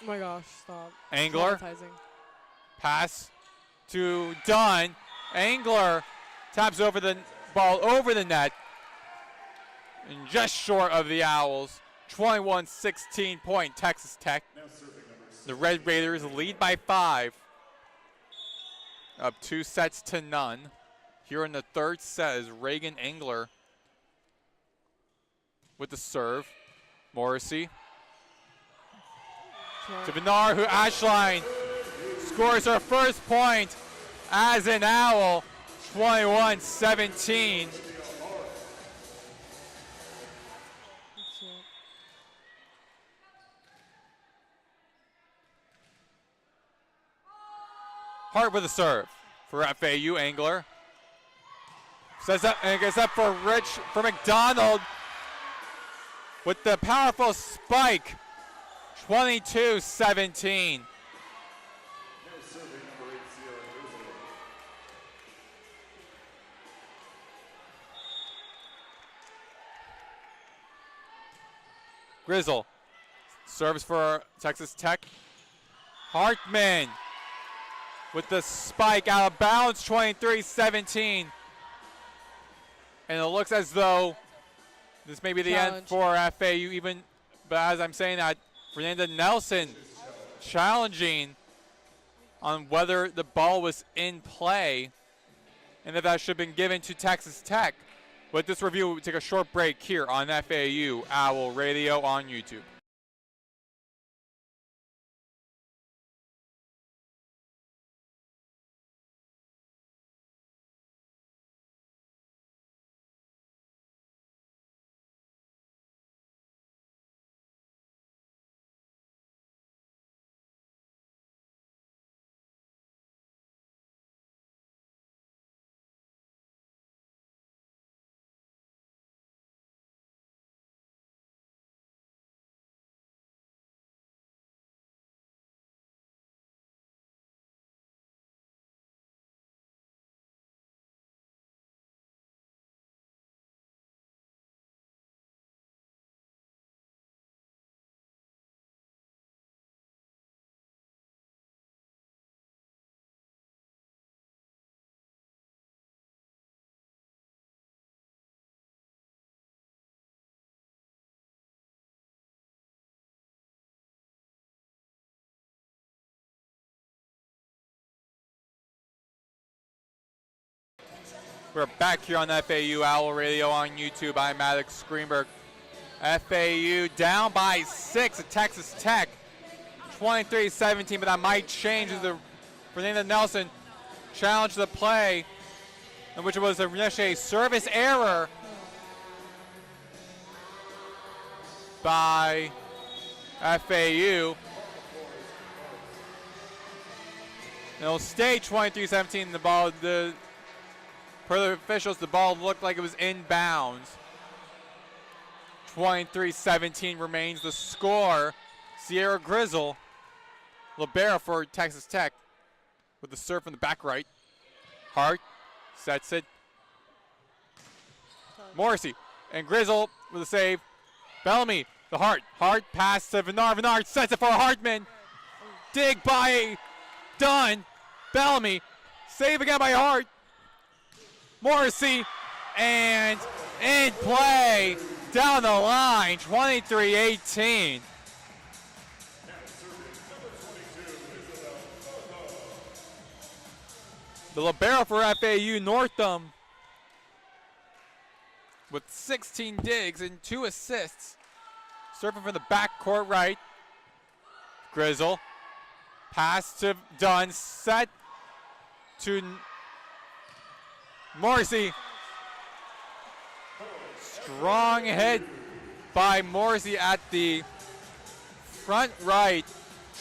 [SPEAKER 2] Oh my gosh, stop.
[SPEAKER 1] Angler.
[SPEAKER 2] Traumatizing.
[SPEAKER 1] Pass to Dunn. Angler taps over the ball over the net. And just short of the Owls. 21-16 point Texas Tech. The Red Raiders lead by 5. Up 2-0. Here in the third set is Reagan Angler with the serve. Morrissey to Bernard, who Ashline scores her first point as an Owl. 21-17. Hart with a serve for FAU. Angler says up and gets up for McDonald with the powerful spike. 22-17. Grizzle serves for Texas Tech. Hartman with the spike out of bounds, 23-17. And it looks as though this may be the end for FAU, even, but as I'm saying that, Fernanda Nelson challenging on whether the ball was in play and if that should have been given to Texas Tech. With this review, we'll take a short break here on FAU Owl Radio on YouTube. We're back here on FAU Owl Radio on YouTube. I'm Alex Greenberg. FAU down by 6 at Texas Tech, 23-17, but that might change as the Fernanda Nelson challenged the play, in which it was initially a service error by FAU. It'll stay 23-17. The ball, per the officials, the ball looked like it was in bounds. 23-17 remains the score. Sierra Grizzle, libero for Texas Tech, with the serve from the back right. Hart sets it. Morrissey and Grizzle with a save. Bellamy, the Hart. Hart pass to Vinar. Vinar sets it for Hartman. Dig by Dunn. Bellamy, save again by Hart. Morrissey, and in play down the line, 23-18. The libero for FAU, Northam, with 16 digs and 2 assists. Serving from the back court right. Grizzle, pass to Dunn, set to Morrissey. Strong hit by Morrissey at the front right,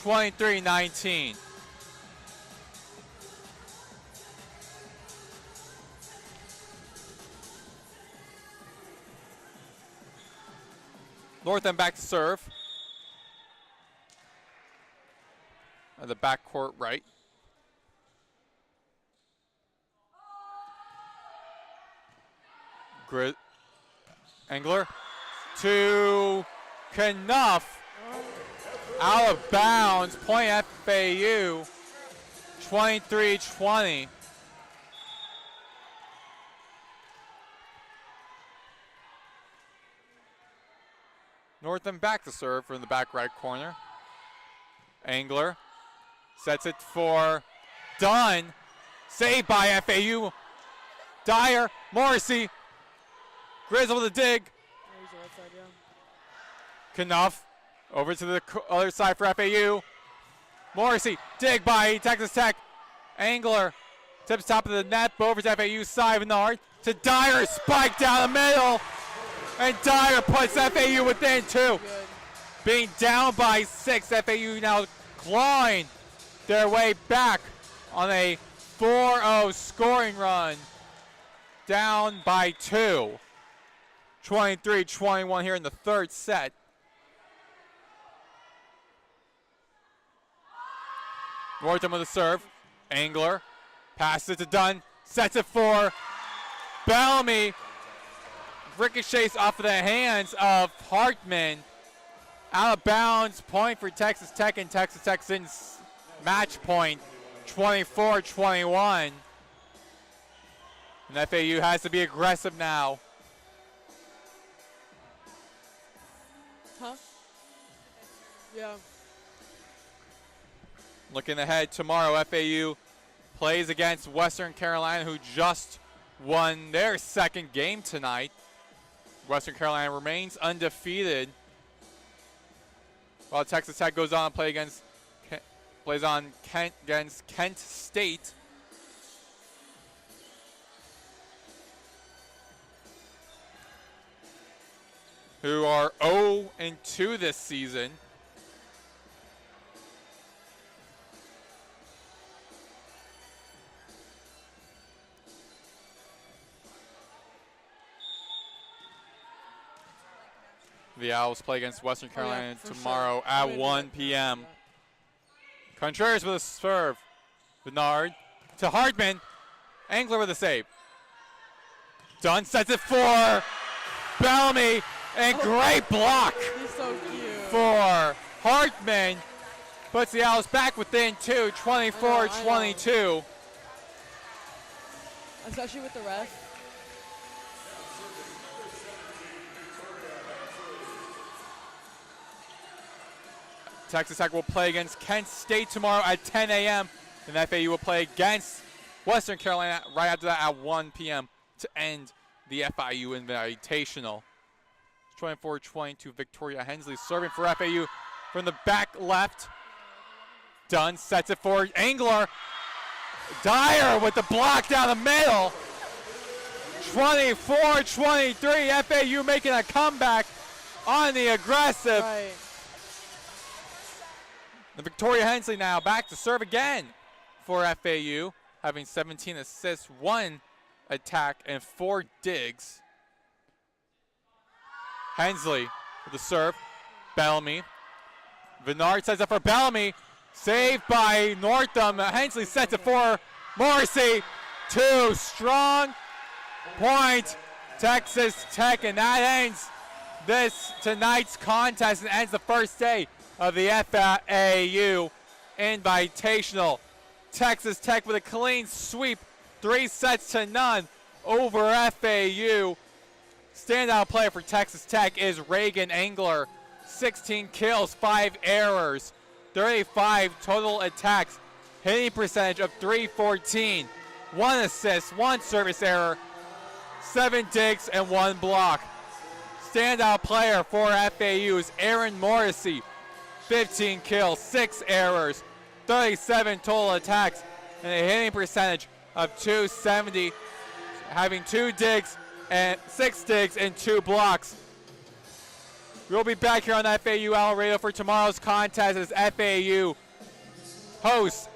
[SPEAKER 1] 23-19. Northam back to serve. At the back court right. Engler to Knuff, out of bounds, point FAU, 23-20. Northam back to serve from the back right corner. Engler sets it for Dunn, saved by FAU. Dyer, Morrissey, Grizzle with a dig. Knuff over to the other side for FAU. Morrissey, dig by Texas Tech. Engler tips top of the net, over to FAU side. Bernard to Dyer, spike down the middle. And Dyer puts FAU within 2. Being down by 6, FAU now clawing their way back on a 4-0 scoring run. Down by 2. 23-21 here in the third set. Northam with a serve. Engler passes it to Dunn. Sets it for Bellamy. Ricochets off of the hands of Hartman. Out of bounds, point for Texas Tech, and Texas Tech's in match point, 24-21. And FAU has to be aggressive now.
[SPEAKER 2] Huh? Yeah.
[SPEAKER 1] Looking ahead tomorrow, FAU plays against Western Carolina, who just won their second game tonight. Western Carolina remains undefeated, while Texas Tech goes on to play against Kent State. Who are 0-2 this season. The Owls play against Western Carolina tomorrow at 1 p.m. Contreras with a serve. Bernard to Hartman. Angler with a save. Dunn sets it for Bellamy. And great block
[SPEAKER 2] So cute.
[SPEAKER 1] for Hartman. Puts the Owls back within 2, 24-22.
[SPEAKER 2] Especially with the ref.
[SPEAKER 1] Texas Tech will play against Kent State tomorrow at 10 a.m. And FAU will play against Western Carolina right after that at 1 p.m. to end the FIU Invitational. 24-22, Victoria Hensley serving for FAU from the back left. Dunn sets it for Angler. Dyer with the block down the middle. 24-23, FAU making a comeback on the aggressive.
[SPEAKER 2] Right.
[SPEAKER 1] The Victoria Hensley now back to serve again for FAU, having 17 assists, 1 attack, and 4 digs. Hensley with the serve. Bellamy. Vennard sets up for Bellamy. Saved by Northam. Hensley sets it for Morrissey. 2 strong. Point. Texas Tech, and that ends tonight's contest and ends the first day of the FAU Invitational. Texas Tech with a clean sweep, 3-0 over FAU. Standout player for Texas Tech is Reagan Angler. 16 kills, 5 errors, 35 total attacks, hitting percentage of .314, 1 assist, 1 service error, 7 digs, and 1 block. Standout player for FAU is Aaron Morrissey. 15 kills, 6 errors, 37 total attacks, and a hitting percentage of .270, having 2 digs and 6 digs and 2 blocks. We'll be back here on FAU Owl Radio for tomorrow's contest as FAU hosts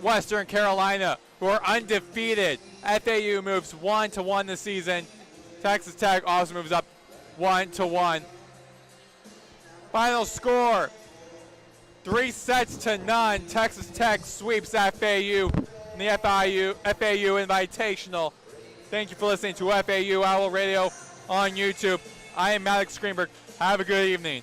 [SPEAKER 1] Western Carolina, who are undefeated. FAU moves 1-1 this season. Texas Tech also moves up 1-1. Final score, 3-0. Texas Tech sweeps FAU in the FAU Invitational. Thank you for listening to FAU Owl Radio on YouTube. I am Alex Greenberg. Have a good evening.